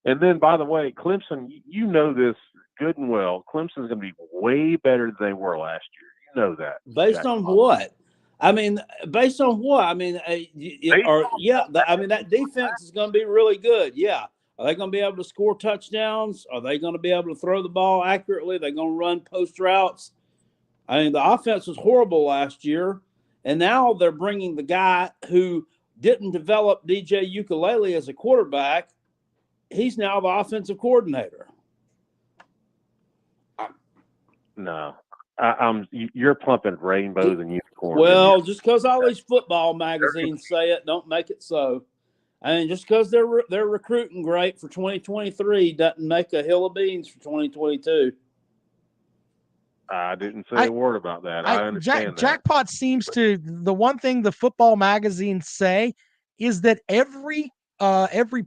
Speaker 1: And then, by the way, Clemson, you know this good and well. Clemson's going to be way better than they were last year. You know that.
Speaker 5: Based on what? I mean, based on what? I mean, that defense is going to be really good. Yeah. Are they going to be able to score touchdowns? Are they going to be able to throw the ball accurately? Are they going to run post routes? I mean, the offense was horrible last year, and now they're bringing the guy who didn't develop DJ Ukulele as a quarterback. He's now the offensive coordinator.
Speaker 1: No, you're pumping rainbows and unicorns.
Speaker 5: Well, just because all these football magazines say it, don't make it so. I mean, just because they're recruiting great for 2023 doesn't make a hill of beans for 2022.
Speaker 1: I didn't say a word about that. I understand that.
Speaker 4: Jackpot seems to, the one thing the football magazines say is that every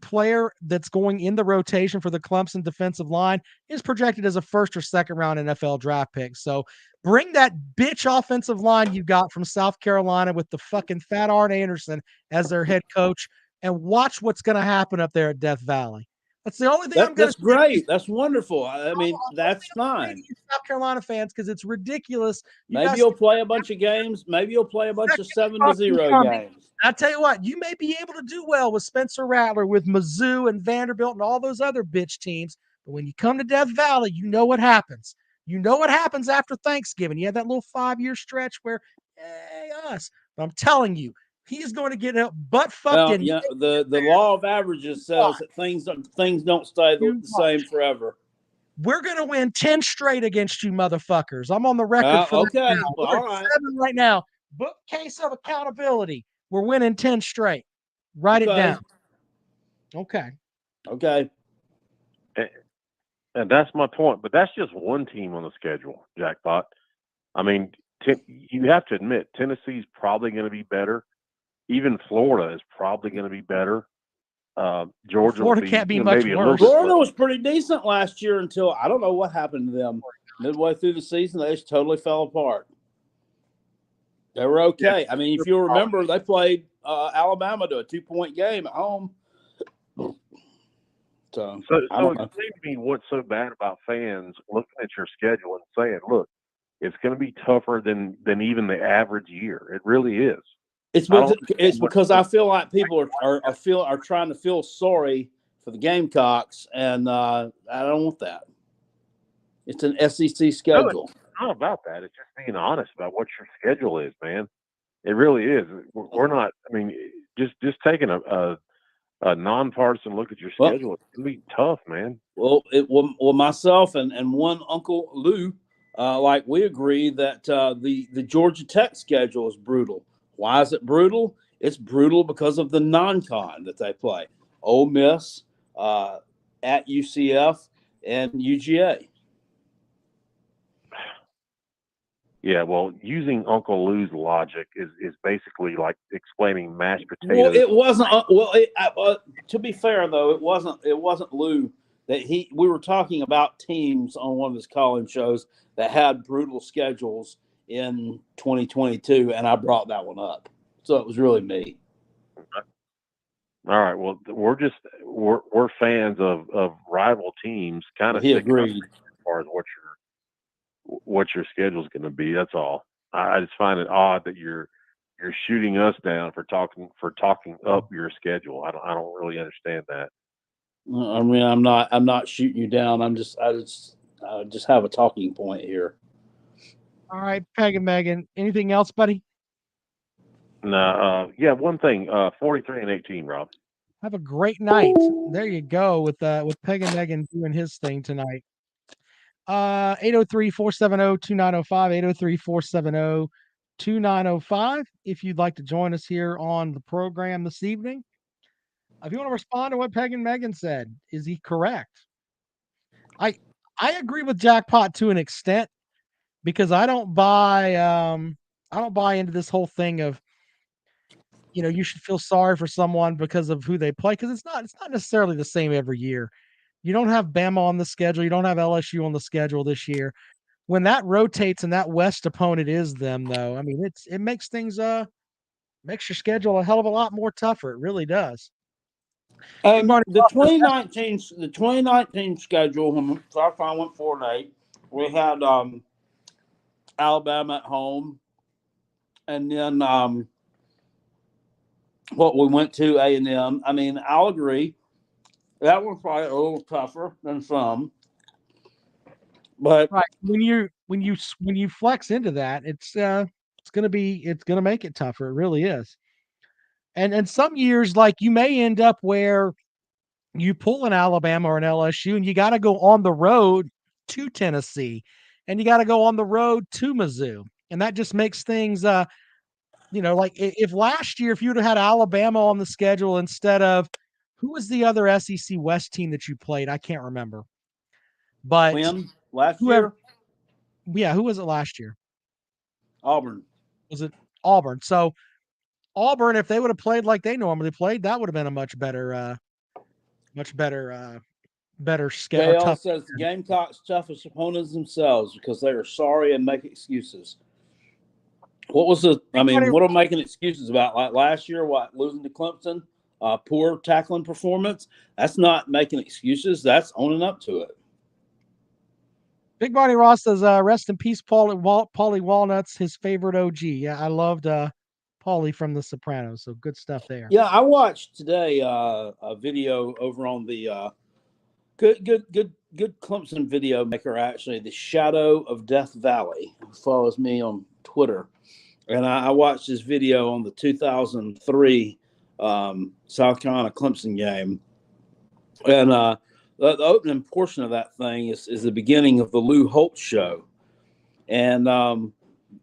Speaker 4: player that's going in the rotation for the Clemson defensive line is projected as a 1st or 2nd round NFL draft pick. So bring that bitch offensive line you got from South Carolina with the fucking fat Art Anderson as their head coach, and watch what's going to happen up there at Death Valley. That's the only thing I'm going to say.
Speaker 5: That's great. That's wonderful. I mean, that's fine.
Speaker 4: South Carolina fans, because it's ridiculous.
Speaker 5: Maybe you'll play a bunch of games. Maybe you'll play a bunch of 7-0 games.
Speaker 4: I tell you what, you may be able to do well with Spencer Rattler, with Mizzou and Vanderbilt and all those other bitch teams. But when you come to Death Valley, you know what happens. You know what happens after Thanksgiving. You have that little 5-year stretch where, hey, us. But I'm telling you, he's going to get butt fucked in.
Speaker 5: Yeah, the law of averages says that things don't stay the same forever.
Speaker 4: We're going to win 10 straight against you motherfuckers. I'm on the record for
Speaker 5: okay.
Speaker 4: that.
Speaker 5: Well, all right.
Speaker 4: 7 right now. Bookcase of accountability. We're winning 10 straight. Write it down. Okay.
Speaker 1: And that's my point. But that's just one team on the schedule, Jackpot. I mean, you have to admit, Tennessee's probably going to be better. Even Florida is probably going to be better.
Speaker 4: Florida can't be much worse.
Speaker 5: Florida was pretty decent last year until I don't know what happened to them. Midway through the season, they just totally fell apart. They were okay. I mean, if you remember, they played Alabama to a 2-point game at home. So
Speaker 1: explain to me what's so bad about fans looking at your schedule and saying, "Look, it's going to be tougher than even the average year." It really is.
Speaker 5: It's because I feel like people are trying to feel sorry for the Gamecocks, and I don't want that. It's an SEC schedule.
Speaker 1: not about that. It's just being honest about what your schedule is, man. It really is. We're not. I mean, just taking a nonpartisan look at your schedule. It's gonna be tough, man.
Speaker 5: Well, myself and one Uncle Lou, like we agree that the Georgia Tech schedule is brutal. Why is it brutal? It's brutal because of the non-con that they play. Ole Miss, at UCF, and UGA.
Speaker 1: Yeah, well, using Uncle Lou's logic is basically like explaining mashed potatoes.
Speaker 5: Well, it wasn't. To be fair, though, it wasn't Lou that we were talking about teams on one of his call-in shows that had brutal schedules in 2022, and I brought that one up. So it was really me.
Speaker 1: All right. Well, we're fans of rival teams. Kind of
Speaker 5: he agreed
Speaker 1: as far as what your schedule is going to be. That's all. I just find it odd that you're shooting us down for talking up your schedule. I don't really understand that.
Speaker 5: I mean, I'm not shooting you down. I just have a talking point here.
Speaker 4: All right, Peg and Megan. Anything else, buddy?
Speaker 1: No. Yeah. One thing. 43-18, Rob.
Speaker 4: Have a great night. There you go with Peg and Megan doing his thing tonight. 803-470-2905, 803-470-2905. If you'd like to join us here on the program this evening. If you want to respond to what Peg and Megan said, is he correct? I agree with Jackpot to an extent because I don't buy into this whole thing of, you should feel sorry for someone because of who they play, because it's not necessarily the same every year. You don't have Bama on the schedule. You don't have LSU on the schedule this year. When that rotates and that West opponent is them, though, I mean, it makes things makes your schedule a hell of a lot more tougher. It really does.
Speaker 5: The 2019 schedule, when South Carolina went 4-8, we had Alabama at home, and then we went to A&M. I mean, I'll agree that one's probably a little tougher than some, but
Speaker 4: right. when you flex into that, it's gonna make it tougher. It really is. And some years, like, you may end up where you pull an Alabama or an LSU and you got to go on the road to Tennessee and you got to go on the road to Mizzou. And that just makes things, like if last year, if you would have had Alabama on the schedule instead of, who was the other SEC West team that you played? I can't remember. But
Speaker 5: last year?
Speaker 4: Yeah, who was it last year?
Speaker 5: Auburn.
Speaker 4: Was it Auburn? So Auburn, if they would have played like they normally played, that would have been a much better schedule.
Speaker 5: JL says the Gamecocks' toughest opponents themselves because they are sorry and make excuses. What am I making excuses about? Like last year, losing to Clemson, poor tackling performance? That's not making excuses. That's owning up to it.
Speaker 4: Big Barney Ross says, rest in peace, Paulie Walnuts, his favorite OG. Yeah, I loved Paulie from The Sopranos, so good stuff there.
Speaker 5: Yeah, I watched today a video over on the good Clemson video maker, actually, the Shadow of Death Valley, who follows me on Twitter. And I watched this video on the 2003 South Carolina Clemson game. And the opening portion of that thing is the beginning of the Lou Holtz show. And a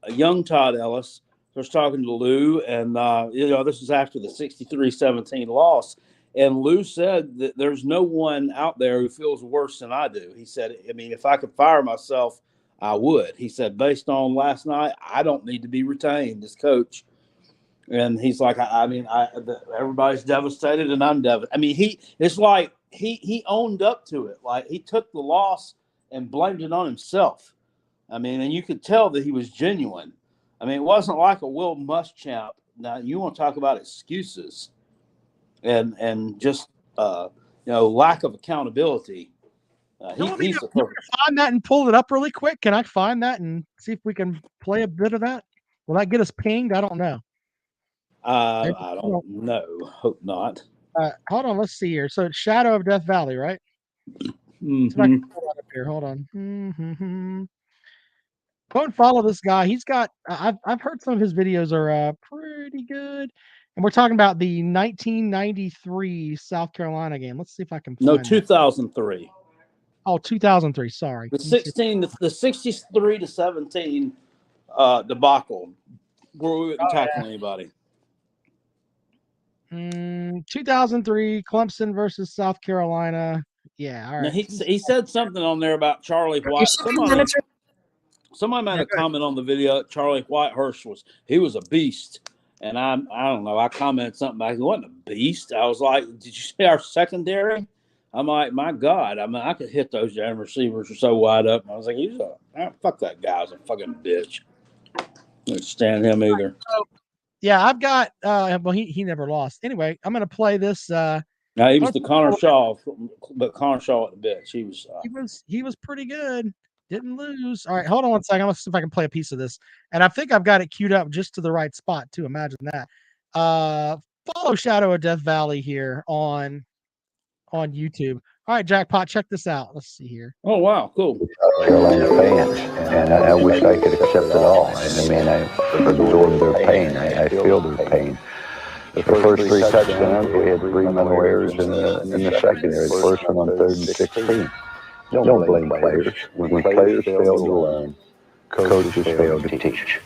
Speaker 5: young Todd Ellis was talking to Lou, and this was after the 63-17 loss. And Lou said that there's no one out there who feels worse than I do. He said, I mean, if I could fire myself, I would. He said, based on last night, I don't need to be retained as coach. And he's like, everybody's devastated, and I'm devastated. I mean, he owned up to it. Like, he took the loss and blamed it on himself. I mean, and you could tell that he was genuine. I mean, it wasn't like a Will Muschamp. Now, you want to talk about excuses and just lack of accountability.
Speaker 4: He's find that and pull it up really quick. Can I find that and see if we can play a bit of that? Will that get us pinged? I don't know.
Speaker 5: I don't know. Hope not.
Speaker 4: Hold on. Let's see here. So it's Shadow of Death Valley, right?
Speaker 5: Mm-hmm.
Speaker 4: So I can pull that up here. Hold on. Mm-hmm. Go and follow this guy. He's got. I've heard some of his videos are pretty good. And we're talking about the 1993 South Carolina game. Let's see if I can
Speaker 5: No,
Speaker 4: find
Speaker 5: 2003.
Speaker 4: Oh, 2003. Sorry.
Speaker 5: The 63 to 17 debacle where we wouldn't tackle anybody.
Speaker 4: 2003 Clemson versus South Carolina. Yeah, all right.
Speaker 5: Now, he said something on there about Charlie White. Somebody made a comment on the video. Charlie Whitehurst was a beast, and I don't know. I commented something back. He wasn't a beast. I was like, did you see our secondary? I'm like, my God. I mean, I could hit those damn receivers are so wide up. I was like, fuck that guy's a fucking bitch. I don't stand him either.
Speaker 4: Yeah, I've got. Well, he never lost. Anyway, I'm going to play this.
Speaker 5: No, he was the Connor Shaw, but Connor Shaw at the bitch.
Speaker 4: He was pretty good. Didn't lose. All right, hold on one second. I'm gonna see if I can play a piece of this. And I think I've got it queued up just to the right spot too. Imagine that. Follow Shadow of Death Valley here on YouTube. All right, Jackpot, check this out. Let's see here.
Speaker 5: Oh wow, cool.
Speaker 6: Carolina fans, and I wish I could accept it all. I mean, I absorb their pain. I feel their pain. The first three touchdowns, we had 3 mental errors in the secondary. The first one on 3rd and 16. Don't blame players. When players fail to learn, coaches fail to teach.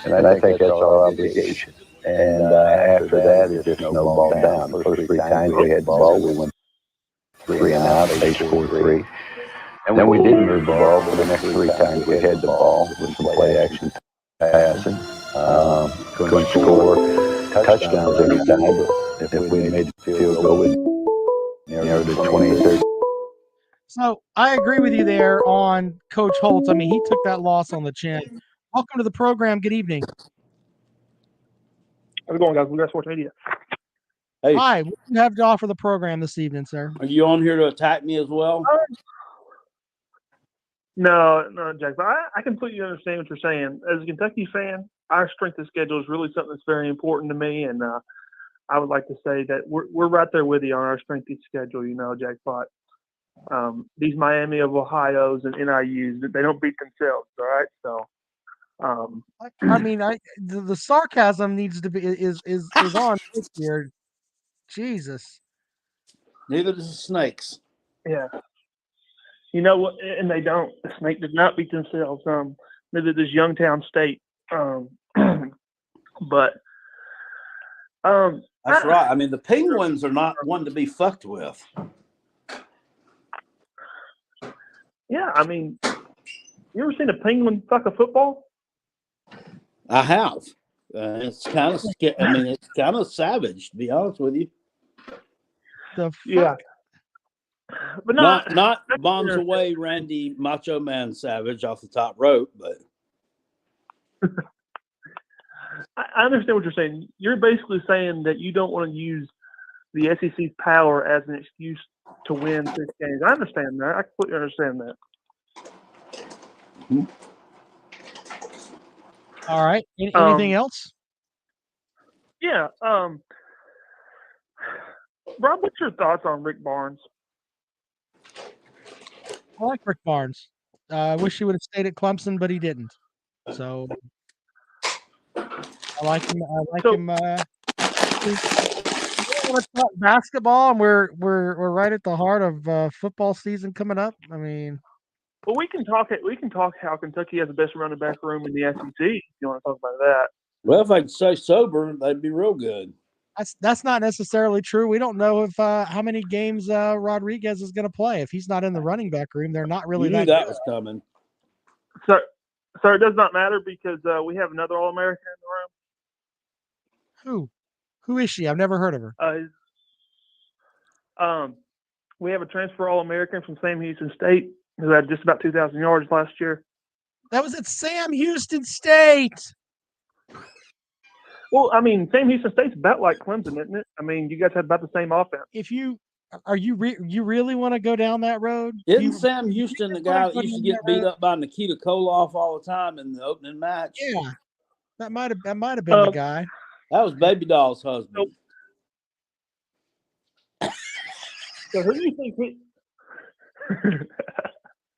Speaker 6: And I think that's our obligation. And after that, it just snowballed down. The first 3 times we had the ball, we went 3 and out. They scored 3. And then we didn't move the ball, but the next 3 times we had the ball with some play action passing. Couldn't score touchdowns every time, but if we made the field goal, we'd near the 20-30.
Speaker 4: So I agree with you there on Coach Holtz. I mean, he took that loss on the chin. Welcome to the program. Good evening.
Speaker 7: How's it going, guys? Bluegrass Sports Media.
Speaker 5: Hey.
Speaker 4: Hi, what do you have to offer the program this evening, sir?
Speaker 5: Are you on here to attack me as well?
Speaker 7: No, Jack. But I completely understand what you're saying. As a Kentucky fan, our strength of schedule is really something that's very important to me, and I would like to say that we're right there with you on our strength of schedule. You know, Jackpot. These Miami of Ohio's and NIU's, they don't beat themselves. All right, so.
Speaker 4: I mean, the sarcasm needs to be is on here. Jesus.
Speaker 5: Neither does the Snakes.
Speaker 7: Yeah. You know what? And they don't. The Snake did not beat themselves. Neither does Youngstown State. But
Speaker 5: that's right. I mean, the Penguins are not one to be fucked with.
Speaker 7: Yeah, I mean, you ever seen a penguin fuck a football?
Speaker 5: I have. It's kind of. I mean, it's kind of savage, to be honest with you.
Speaker 7: Yeah. But
Speaker 5: not bombs away Randy Macho Man Savage off the top rope, but
Speaker 7: I understand what you're saying. You're basically saying that you don't want to use the SEC's power as an excuse to win 6 games. I understand that. I completely understand that.
Speaker 5: Mm-hmm.
Speaker 4: All right. Anything else?
Speaker 7: Yeah. Rob, what's your thoughts on Rick Barnes?
Speaker 4: I like Rick Barnes. I wish he would have stayed at Clemson, but he didn't. So I like him. Let's talk basketball, and we're right at the heart of football season coming up. I mean,
Speaker 7: well, we can talk how Kentucky has the best running back room in the SEC. If you want to talk about that.
Speaker 5: Well, if I could stay sober, that'd be real good.
Speaker 4: That's not necessarily true. We don't know if how many games Rodriguez is going to play. If he's not in the running back room, they're not really.
Speaker 5: You knew that was coming.
Speaker 7: So it does not matter because we have another All-American in the room.
Speaker 4: Who is she? I've never heard of her.
Speaker 7: We have a transfer All-American from Sam Houston State who had just about 2,000 yards last year.
Speaker 4: That was at Sam Houston State.
Speaker 7: Well, I mean, Sam Houston State's about like Clemson, isn't it? I mean, you guys had about the same offense.
Speaker 4: If you really want to go down that road?
Speaker 5: Isn't Sam Houston the guy that used to get beat up by Nikita Koloff all the time in the opening match?
Speaker 4: Yeah, that might have been the guy.
Speaker 5: That was Baby Doll's husband.
Speaker 7: So who do you think?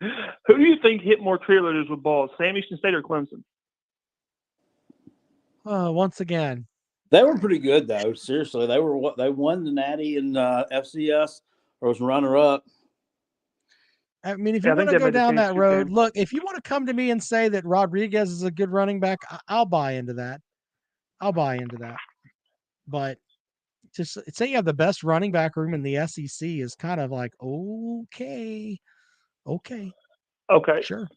Speaker 7: Who do you think hit more cheerleaders with balls, Sam Houston State or Clemson?
Speaker 4: Once again,
Speaker 5: they were pretty good though. Seriously, they won the Natty and FCS, or was runner up.
Speaker 4: I mean, if you want to go down that road, look, if you want to come to me and say that Rodriguez is a good running back, I'll buy into that. But just say you have the best running back room in the SEC is kind of like, okay. Sure.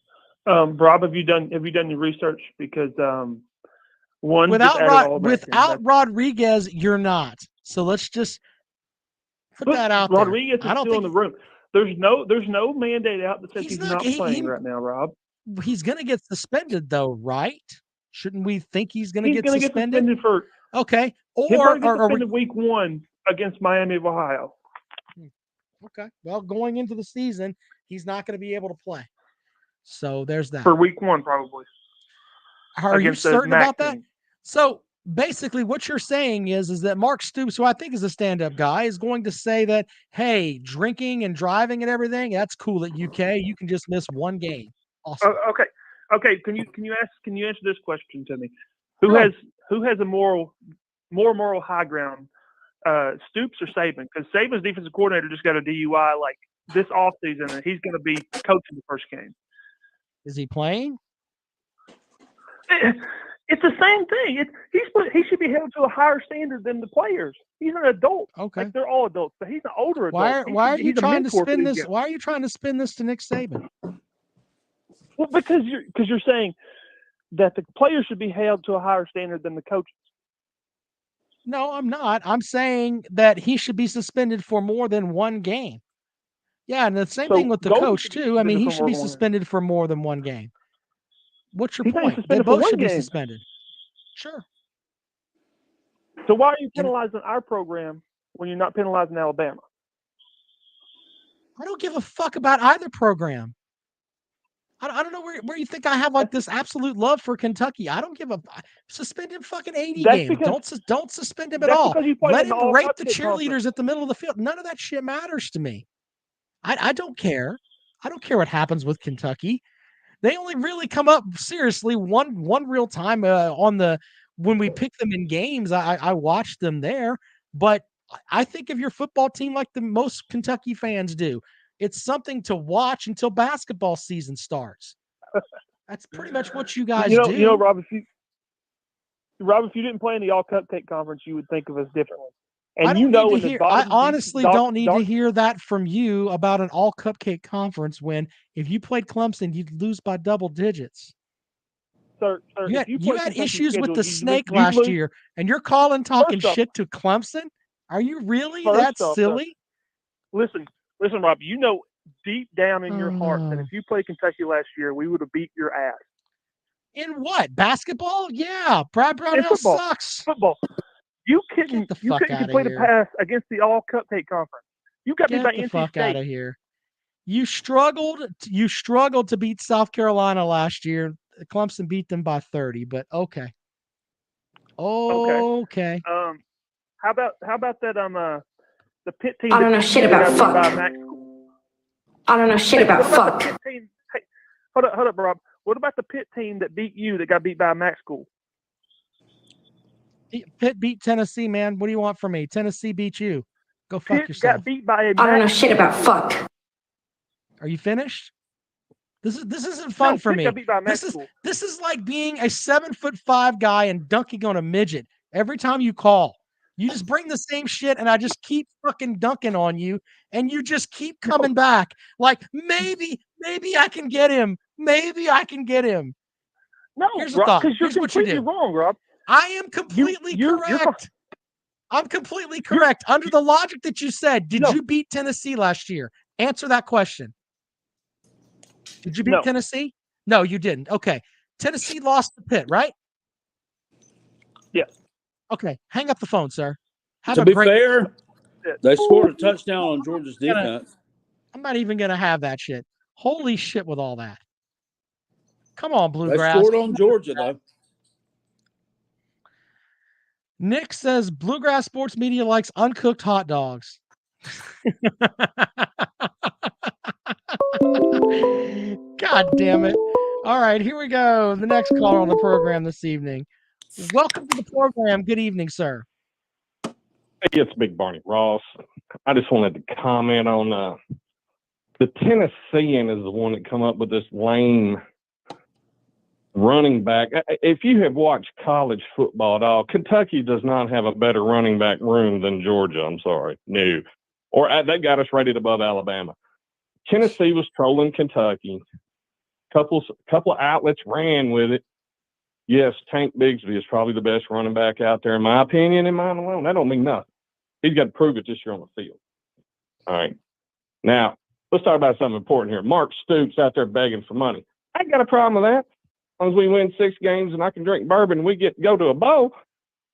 Speaker 7: Rob, have you done your research? Because
Speaker 4: without Rodriguez, you're not. So let's just put that out there.
Speaker 7: Rodriguez is still in the room. There's no mandate out that says he's not playing right now, Rob.
Speaker 4: He's going to get suspended, though, right? Shouldn't we think he's going to get suspended?
Speaker 7: He's going to get suspended for
Speaker 4: okay.
Speaker 7: Or suspended week 1 against Miami of Ohio.
Speaker 4: Okay. Well, going into the season, he's not going to be able to play. So there's that.
Speaker 7: For week 1, probably.
Speaker 4: Are you certain about that? So basically what you're saying is that Mark Stoops, who I think is a stand-up guy, is going to say that, hey, drinking and driving and everything, that's cool at UK. You can just miss 1 game. Awesome.
Speaker 7: Okay. Can you answer this question to me? Who has a more moral high ground, Stoops or Saban? Because Saban's defensive coordinator just got a DUI like this offseason, and he's going to be coaching the first game.
Speaker 4: Is he playing?
Speaker 7: It's the same thing. He should be held to a higher standard than the players. He's an adult.
Speaker 4: Okay,
Speaker 7: like they're all adults, but he's an older adult.
Speaker 4: Why are you trying to spin this? Why are you trying to spin this to Nick Saban?
Speaker 7: Well, because you're saying that the players should be held to a higher standard than the coaches.
Speaker 4: No, I'm not. I'm saying that he should be suspended for more than 1 game. Yeah, and the same thing with the coach too. I mean, he should be suspended for more than 1 game. What's your point? They both should be suspended. Sure.
Speaker 7: So why are you penalizing our program when you're not penalizing Alabama?
Speaker 4: I don't give a fuck about either program. I don't know where you think I have like this absolute love for Kentucky. I don't give a suspend him fucking 80 games. Don't suspend him at all. Let him rape the cheerleaders at the middle of the field. None of that shit matters to me. I don't care. I don't care what happens with Kentucky. They only really come up seriously one real time when we pick them in games. I watch them there, but I think of your football team like the most Kentucky fans do. It's something to watch until basketball season starts. That's pretty much what you guys do.
Speaker 7: You know, Rob, if you didn't play in the All Cupcake Conference, you would think of us differently. And
Speaker 4: I honestly don't need to hear that from you about an All Cupcake Conference when if you played Clemson, you'd lose by double digits.
Speaker 7: Sir,
Speaker 4: you had issues with the snake last year, and you're talking shit to Clemson? Are you really that silly?
Speaker 7: Listen, Rob, you know deep down in your heart that if you played Kentucky last year, we would have beat your ass.
Speaker 4: In what? Basketball? Yeah. Brad Brownell sucks.
Speaker 7: Football. You couldn't complete a pass against the All Cupcake Conference. You got beat by NC State. Get the fuck out
Speaker 4: of here. You struggled to beat South Carolina last year. Clemson beat them by 30, but okay. Okay.
Speaker 7: How about that the Pitt team?
Speaker 8: I don't know shit about fuck. I don't know shit about fuck.
Speaker 7: Hey, hold up, Rob. What about the Pitt team that beat you that got beat by a MAC school?
Speaker 4: Pitt beat Tennessee, man. What do you want from me? Tennessee beat you. Go fuck
Speaker 7: Pitt
Speaker 4: yourself.
Speaker 7: Got beat by a
Speaker 8: I don't know shit about fuck.
Speaker 4: Are you finished? This isn't fun for me. This is like being a 7'5" guy and dunking on a midget every time you call. You just bring the same shit, and I just keep fucking dunking on you, and you just keep coming back. Like maybe I can get him. Maybe I can get him.
Speaker 7: No,
Speaker 4: here's the thought.
Speaker 7: Because you're completely wrong, Rob.
Speaker 4: I am completely correct. I'm completely correct. Under the logic that you said, did you beat Tennessee last year? Answer that question. Did you beat Tennessee? No, you didn't. Okay. Tennessee lost to Pitt, right?
Speaker 7: Yeah.
Speaker 4: Okay. Hang up the phone, sir.
Speaker 5: To be fair, they scored a touchdown on Georgia's defense.
Speaker 4: I'm not even going to have that shit. Holy shit with all that. Come on, Bluegrass.
Speaker 5: They scored on Georgia, though.
Speaker 4: Nick says Bluegrass Sports Media likes uncooked hot dogs. God damn it. All right, here we go. The next caller on the program this evening. Welcome to the program. Good evening, sir.
Speaker 9: Hey, it's Big Barney Ross. I just wanted to comment on the Tennessean is the one that come up with this lame running back. If you have watched college football at all, Kentucky does not have a better running back room than Georgia. I'm sorry. No. Or they got us rated above Alabama. Tennessee was trolling Kentucky. Couple outlets ran with it. Yes, Tank Bigsby is probably the best running back out there, in my opinion, and mine alone. That don't mean nothing. He's got to prove it this year on the field. All right. Now, let's talk about something important here. Mark Stoops out there begging for money. I ain't got a problem with that. As long as we win 6 games and I can drink bourbon and we get to go to a bowl,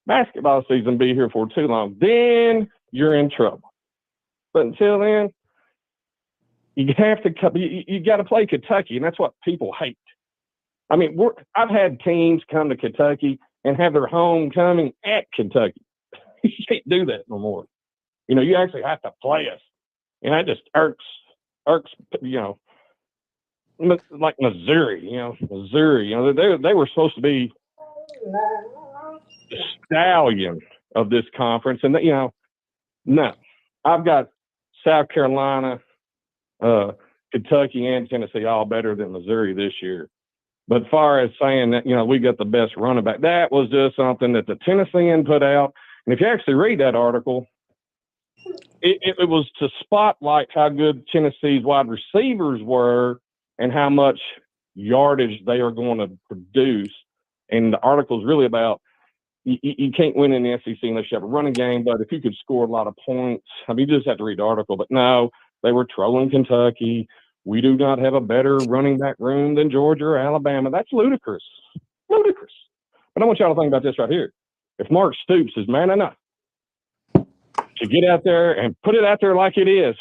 Speaker 9: basketball season be here for too long. Then you're in trouble. But until then, you have to you got to play Kentucky, and that's what people hate. I mean, I've had teams come to Kentucky and have their homecoming at Kentucky. You can't do that no more. You know, you actually have to play us, and that just irks. You know, like Missouri. You know, they were supposed to be the stallion of this conference, and you know, no, I've got South Carolina, Kentucky, and Tennessee all better than Missouri this year. But as far as saying that, you know, we got the best running back, that was just something that the Tennessean put out. And if you actually read that article, it was to spotlight how good Tennessee's wide receivers were and how much yardage they are going to produce. And the article is really about you can't win in the SEC unless you have a running game. But if you could score a lot of points, I mean, you just have to read the article. But no, they were trolling Kentucky. We do not have a better running back room than Georgia or Alabama. That's ludicrous. Ludicrous. But I want y'all to think about this right here. If Mark Stoops is man enough to get out there and put it out there like it is,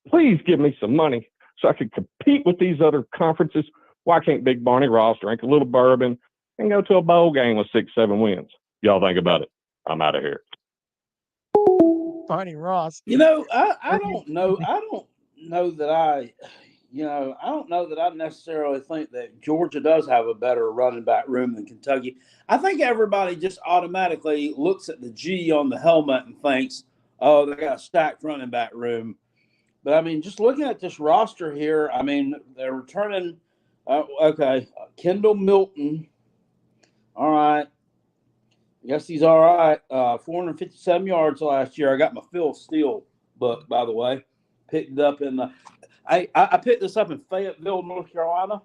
Speaker 9: please give me some money so I can compete with these other conferences. Why can't Big Barney Ross drink a little bourbon and go to a bowl game with 6-7 wins? Y'all think about it. I'm out of here.
Speaker 4: Barney Ross.
Speaker 5: You know, I don't know. I don't know that I necessarily think that Georgia does have a better running back room than Kentucky. I think everybody just automatically looks at the G on the helmet and thinks, oh, they got a stacked running back room. But, I mean, just looking at this roster here, I mean, they're returning, Kendall Milton. All right. I guess he's all right. 457 yards last year. I got my Phil Steele book, by the way. Picked it up in the I picked this up in Fayetteville, North Carolina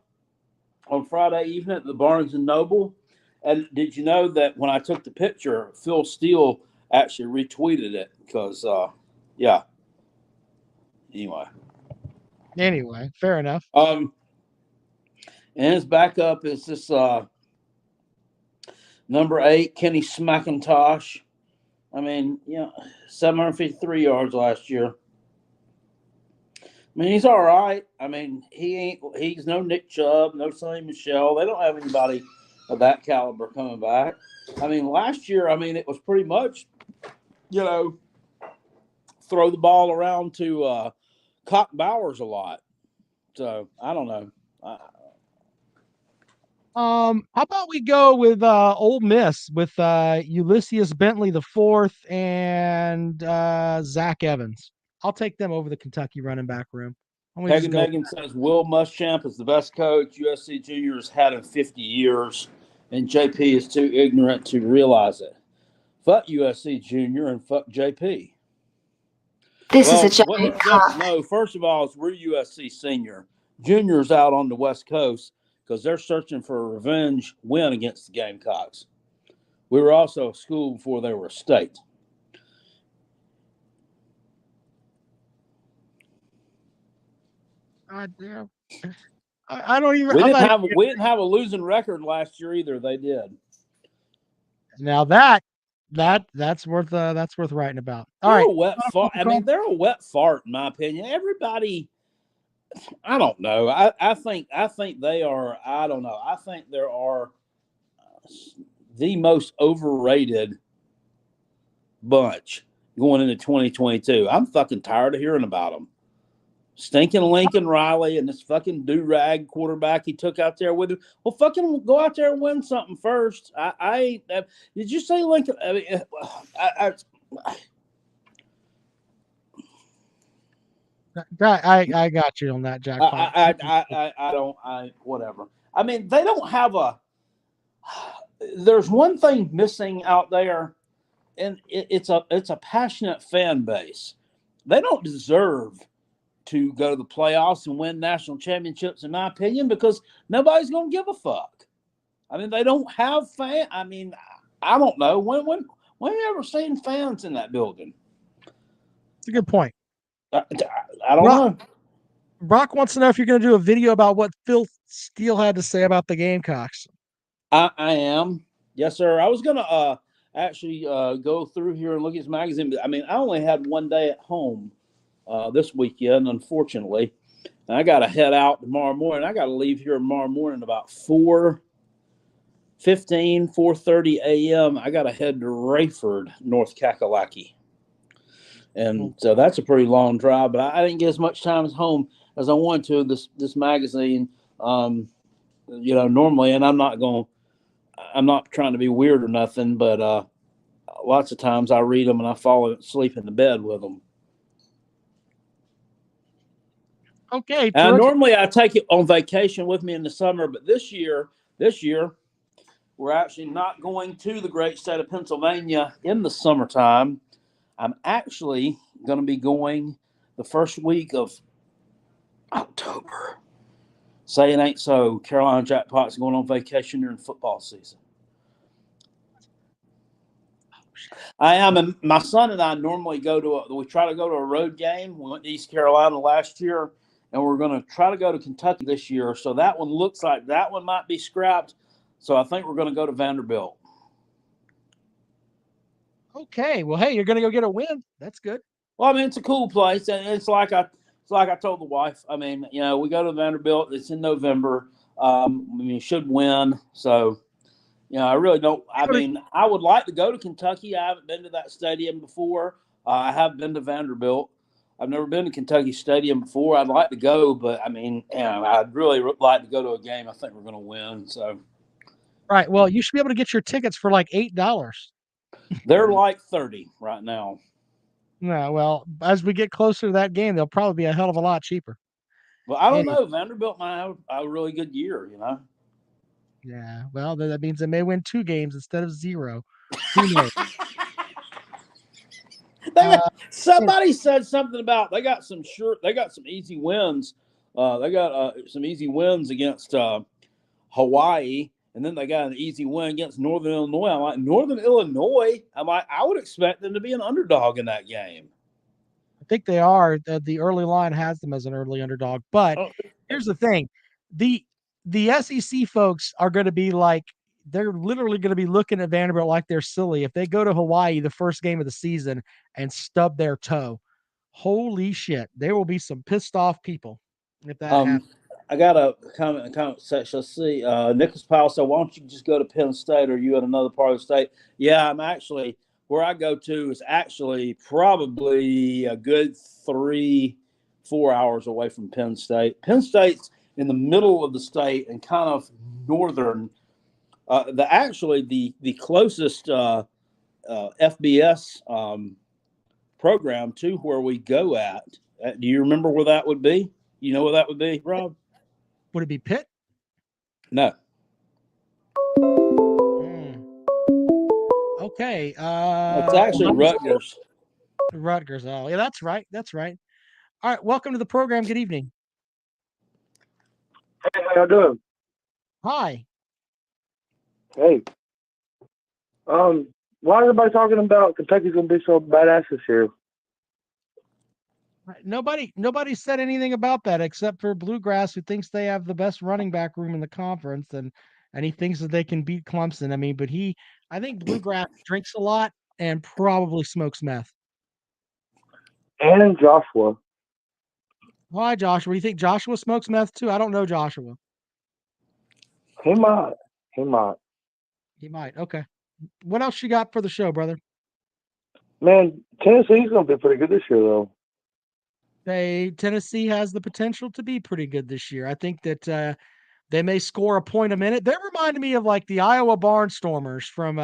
Speaker 5: on Friday evening at the Barnes & Noble. And did you know that when I took the picture, Phil Steele actually retweeted it? Because, yeah.
Speaker 4: Anyway, fair enough.
Speaker 5: And his backup is this number 8, Kenny McIntosh. I mean, 753 yards last year. I mean, he's all right. I mean, he's no Nick Chubb, no Sonny Michel. They don't have anybody of that caliber coming back. I mean, last year, it was pretty much, throw the ball around to Cock Bowers a lot. So, I don't know.
Speaker 4: How about we go with Ole Miss with Ulysses Bentley IV and Zach Evans. I'll take them over the Kentucky running back room.
Speaker 5: Megan says Will Muschamp is the best coach USC Juniors had in 50 years, and JP is too ignorant to realize it. Fuck USC Junior and fuck JP.
Speaker 8: This is a giant cock.
Speaker 5: No, first of all, we're USC Senior. Junior's out on the West Coast because they're searching for a revenge win against the Gamecocks. We were also a school before they were a state.
Speaker 4: God damn. I don't even.
Speaker 5: We didn't have a losing record last year either. They did.
Speaker 4: Now that's worth writing about. All right.
Speaker 5: They're a wet fart in my opinion. Everybody, I don't know. I think they are. I don't know. I think there are the most overrated bunch going into 2022. I'm fucking tired of hearing about them. Stinking Lincoln Riley and this fucking do-rag quarterback he took out there with him. Well, fucking go out there and win something first. Did you say Lincoln? I mean,
Speaker 4: I got you on that, Jack.
Speaker 5: Whatever. I mean, they don't have there's one thing missing out there, and it's a passionate fan base. They don't deserve to go to the playoffs and win national championships, in my opinion, because nobody's going to give a fuck. I mean, they don't have fans. I mean, I don't know. When have you ever seen fans in that building?
Speaker 4: It's a good point.
Speaker 5: I don't know.
Speaker 4: Brock wants to know if you're going to do a video about what Phil Steele had to say about the Gamecocks.
Speaker 5: I am. Yes, sir. I was going to actually go through here and look at his magazine. But, I mean, I only had one day at home this weekend, unfortunately. And I got to head out tomorrow morning. I got to leave here tomorrow morning about 4:30 a.m. I got to head to Rayford, North Kakalaki. And so that's a pretty long drive, but I didn't get as much time at home as I wanted to this magazine, normally, and I'm not trying to be weird or nothing, but lots of times I read them and I fall asleep in the bed with them.
Speaker 4: Okay.
Speaker 5: Normally I take it on vacation with me in the summer, but this year, we're actually not going to the great state of Pennsylvania in the summertime. I'm actually going to be going the first week of October. Say it ain't so. Carolina Jackpot's going on vacation during football season. I am. And my son and I normally we try to go to a road game. We went to East Carolina last year, and we're going to try to go to Kentucky this year. So that one looks like that one might be scrapped. So I think we're going to go to Vanderbilt.
Speaker 4: Okay. Well, hey, you're going to go get a win. That's good.
Speaker 5: Well, I mean, it's a cool place, and it's like I told the wife. I mean, we go to Vanderbilt. It's in November. We should win. So, I really don't. I mean, I would like to go to Kentucky. I haven't been to that stadium before. I have been to Vanderbilt. I've never been to Kentucky Stadium before. I'd like to go, but I mean, I'd really like to go to a game. I think we're going to win. So,
Speaker 4: right. Well, you should be able to get your tickets for like $8.
Speaker 5: They're like 30 right now.
Speaker 4: No, well, as we get closer to that game, they'll probably be a hell of a lot cheaper.
Speaker 5: Well, I don't know. Vanderbilt might have a really good year,
Speaker 4: Yeah, well, that means they may win 2 games instead of 0.
Speaker 5: Somebody said something about they got some easy wins. They got some easy wins against Hawaii. And then they got an easy win against Northern Illinois. I'm like, Northern Illinois? I would expect them to be an underdog in that game.
Speaker 4: I think they are. The early line has them as an early underdog. But here's the thing. The SEC folks are going to be like, they're literally going to be looking at Vanderbilt like they're silly. If they go to Hawaii the first game of the season and stub their toe, holy shit, there will be some pissed off people if that happens.
Speaker 5: I got a comment section. Let's see. Nicholas Powell said, why don't you just go to Penn State, or are you in another part of the state? Yeah, I'm actually, where I go to is actually probably a good 3-4 hours away from Penn State. Penn State's in the middle of the state and kind of northern. The closest FBS program to where we go at. Do you remember where that would be? You know where that would be, Rob?
Speaker 4: Would it be Pitt?
Speaker 5: No.
Speaker 4: Okay.
Speaker 5: It's actually Rutgers.
Speaker 4: Rutgers. Oh, yeah, that's right. That's right. All right. Welcome to the program. Good evening.
Speaker 10: Hey, how y'all doing?
Speaker 4: Hi.
Speaker 10: Hey. Why is everybody talking about Kentucky's gonna be so badass this year?
Speaker 4: Nobody said anything about that except for Bluegrass, who thinks they have the best running back room in the conference, and he thinks that they can beat Clemson. I mean, but I think Bluegrass drinks a lot and probably smokes meth.
Speaker 10: And Joshua.
Speaker 4: Why, Joshua? You think Joshua smokes meth too? I don't know Joshua.
Speaker 10: He might.
Speaker 4: He might. Okay. What else you got for the show, brother?
Speaker 10: Man, Tennessee's gonna be pretty good this year, though.
Speaker 4: Tennessee has the potential to be pretty good this year. I think that they may score a point a minute. They reminded me of like the Iowa Barnstormers from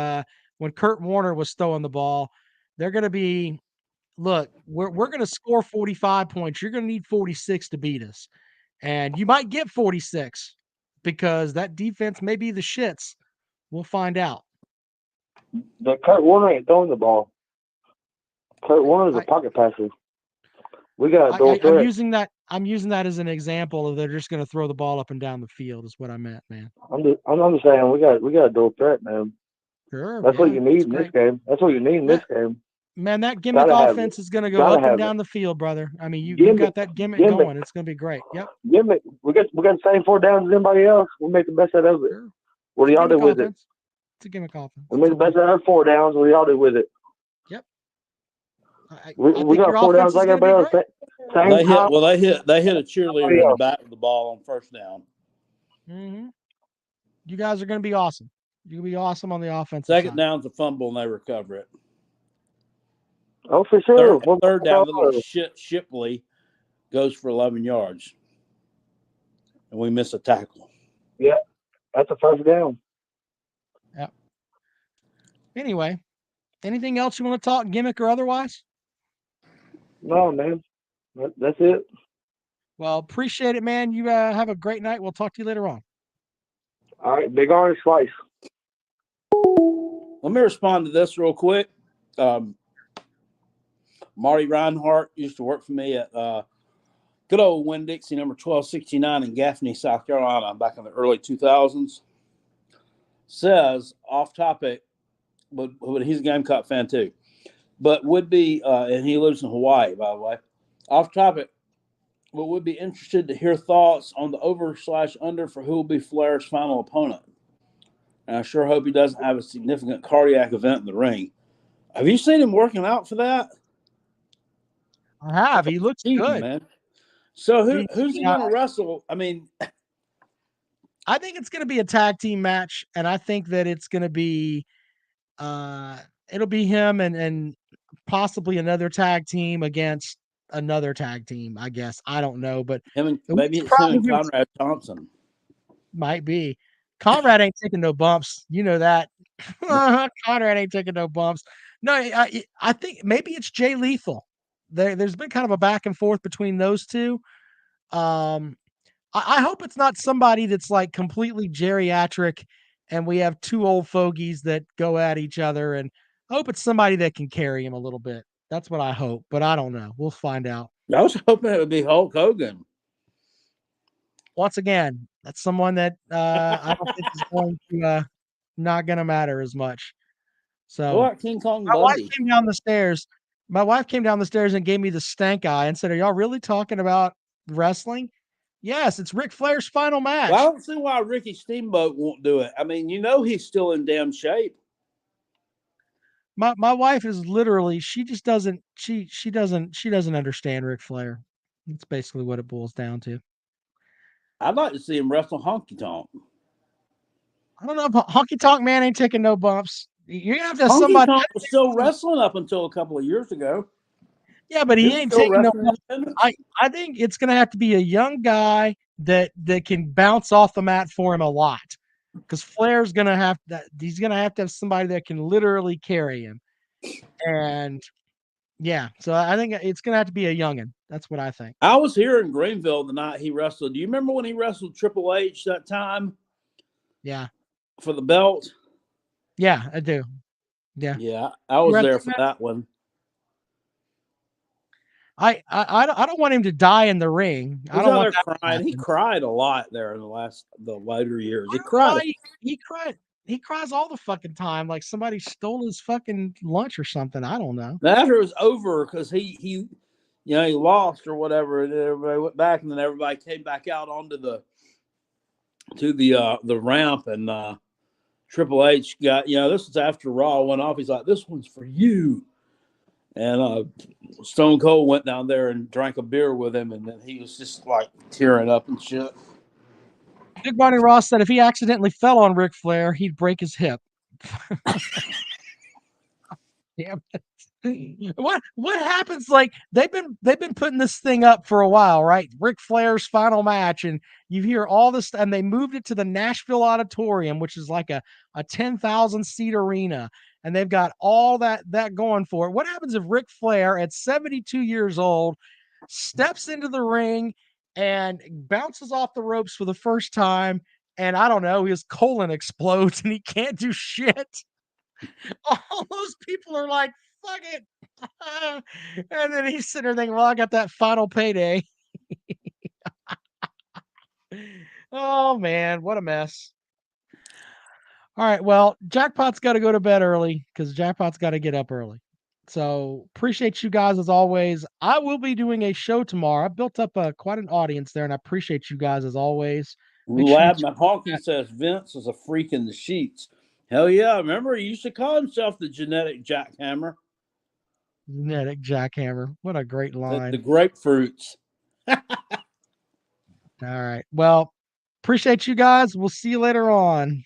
Speaker 4: when Kurt Warner was throwing the ball. They're going to be, look, we're going to score 45 points. You're going to need 46 to beat us. And you might get 46 because that defense may be the shits. We'll find out.
Speaker 10: But Kurt Warner ain't throwing the ball. Kurt Warner's a pocket passer. We got to throw it.
Speaker 4: I'm using that as an example of they're just going to throw the ball up and down the field is what I meant, man.
Speaker 10: I'm just saying we got to dual threat, man.
Speaker 4: Sure.
Speaker 10: That's what you need in this game. That's what you need in this game.
Speaker 4: Man, that gimmick offense is going to go up and down the field, brother. I mean, you got that gimmick going. It's going to be great. Yep.
Speaker 10: Gimmick. We got the same 4 downs as anybody else. We'll make the best out of it.
Speaker 4: Sure.
Speaker 10: What do y'all do with it?
Speaker 4: It's a gimmick offense.
Speaker 10: We make the best out of 4 downs. What do y'all do with it?
Speaker 4: Yep.
Speaker 10: We got 4 downs like everybody else.
Speaker 5: They hit a cheerleader in the back of the ball on first down.
Speaker 4: Mm-hmm. You guys are going to be awesome. You're going to be awesome on the offensive
Speaker 5: Second
Speaker 4: side.
Speaker 5: down's a fumble and they recover it.
Speaker 10: Oh, for sure.
Speaker 5: Third down, little Shipley goes for 11 yards. And we miss a tackle.
Speaker 10: Yeah, that's a first down.
Speaker 4: Yep. Anyway, anything else you want to talk, gimmick or otherwise?
Speaker 10: No, man. That's it.
Speaker 4: Well, appreciate it, man. You have a great night. We'll talk to you later on.
Speaker 10: All right, big orange slice.
Speaker 5: Let me respond to this real quick. Marty Reinhardt used to work for me at good old Winn-Dixie number 1269 in Gaffney, South Carolina, back in the early 2000s. Says, off topic, but he's a Gamecock fan too, but would be, and he lives in Hawaii, by the way, off topic, but would be interested to hear thoughts on the over/under for who will be Flair's final opponent. And I sure hope he doesn't have a significant cardiac event in the ring. Have you seen him working out for that?
Speaker 4: I have. He looks good,
Speaker 5: man. So who's he going to wrestle? I mean,
Speaker 4: I think it's going to be a tag team match, and I think that it's going to be it'll be him and possibly another tag team against another tag team, I guess. I don't know, but
Speaker 5: maybe it's him and Conrad Thompson.
Speaker 4: Might be. Conrad ain't taking no bumps. You know that. Conrad ain't taking no bumps. No, I think maybe it's Jay Lethal. There's been kind of a back and forth between those two. I hope it's not somebody that's like completely geriatric and we have 2 old fogies that go at each other. And I hope it's somebody that can carry him a little bit. That's what I hope, but I don't know. We'll find out.
Speaker 5: I was hoping it would be Hulk Hogan.
Speaker 4: Once again, that's someone that I don't think is going to not going to matter as much. So
Speaker 5: what, King Kong
Speaker 4: my wife came down the stairs. My wife came down the stairs and gave me the stank eye and said, "Are y'all really talking about wrestling?" Yes, it's Ric Flair's final match.
Speaker 5: Well, I don't see why Ricky Steamboat won't do it. I mean, he's still in damn shape.
Speaker 4: My wife is literally, she just doesn't understand Ric Flair. That's basically what it boils down to.
Speaker 5: I'd like to see him wrestle Honky Tonk.
Speaker 4: I don't know if Honky Tonk Man ain't taking no bumps. You're gonna have to have
Speaker 5: Honky
Speaker 4: somebody.
Speaker 5: Tonk was still wrestling up until a couple of years ago.
Speaker 4: Yeah, but he ain't taking no bumps. I think it's gonna have to be a young guy that can bounce off the mat for him a lot. Because Flair's gonna have that. He's gonna have to have somebody that can literally carry him. And yeah, so I think it's gonna have to be a youngin. That's what I think.
Speaker 5: I was here in Greenville the night he wrestled. Do you remember when he wrestled Triple H that time?
Speaker 4: Yeah.
Speaker 5: For the belt?
Speaker 4: Yeah, I do. Yeah.
Speaker 5: Yeah, I was there for that one.
Speaker 4: I don't want him to die in the ring. I don't want
Speaker 5: that crying. He cried a lot there in the later years. He cried.
Speaker 4: He cried. He cries all the fucking time, like somebody stole his fucking lunch or something. I don't know.
Speaker 5: After it was over, because he lost or whatever, and everybody went back, and then everybody came back out onto the ramp, and Triple H got, this was after Raw went off. He's like, "This one's for you." And Stone Cold went down there and drank a beer with him, and then he was just like tearing up and shit.
Speaker 4: Big Barney Ross said if he accidentally fell on Ric Flair, he'd break his hip. Damn it. What happens? Like they've been putting this thing up for a while, right? Ric Flair's final match, and you hear all this, and they moved it to the Nashville Auditorium, which is like a 10,000 seat arena, and they've got all that going for it. What happens if Ric Flair at 72 years old steps into the ring and bounces off the ropes for the first time, and I don't know, his colon explodes and he can't do shit? All those people are like, fuck it. And then he's sitting there thinking, well, I got that final payday. Oh, man, what a mess. All right, well, Jackpot's got to go to bed early because Jackpot's got to get up early. So appreciate you guys as always. I will be doing a show tomorrow. I built up quite an audience there, and I appreciate you guys as always.
Speaker 5: Labman Hawkins says Vince is a freak in the sheets. Hell yeah. Remember, he used to call himself the genetic jackhammer.
Speaker 4: Genetic jackhammer. What a great line.
Speaker 5: The grapefruits.
Speaker 4: All right. Well, appreciate you guys. We'll see you later on.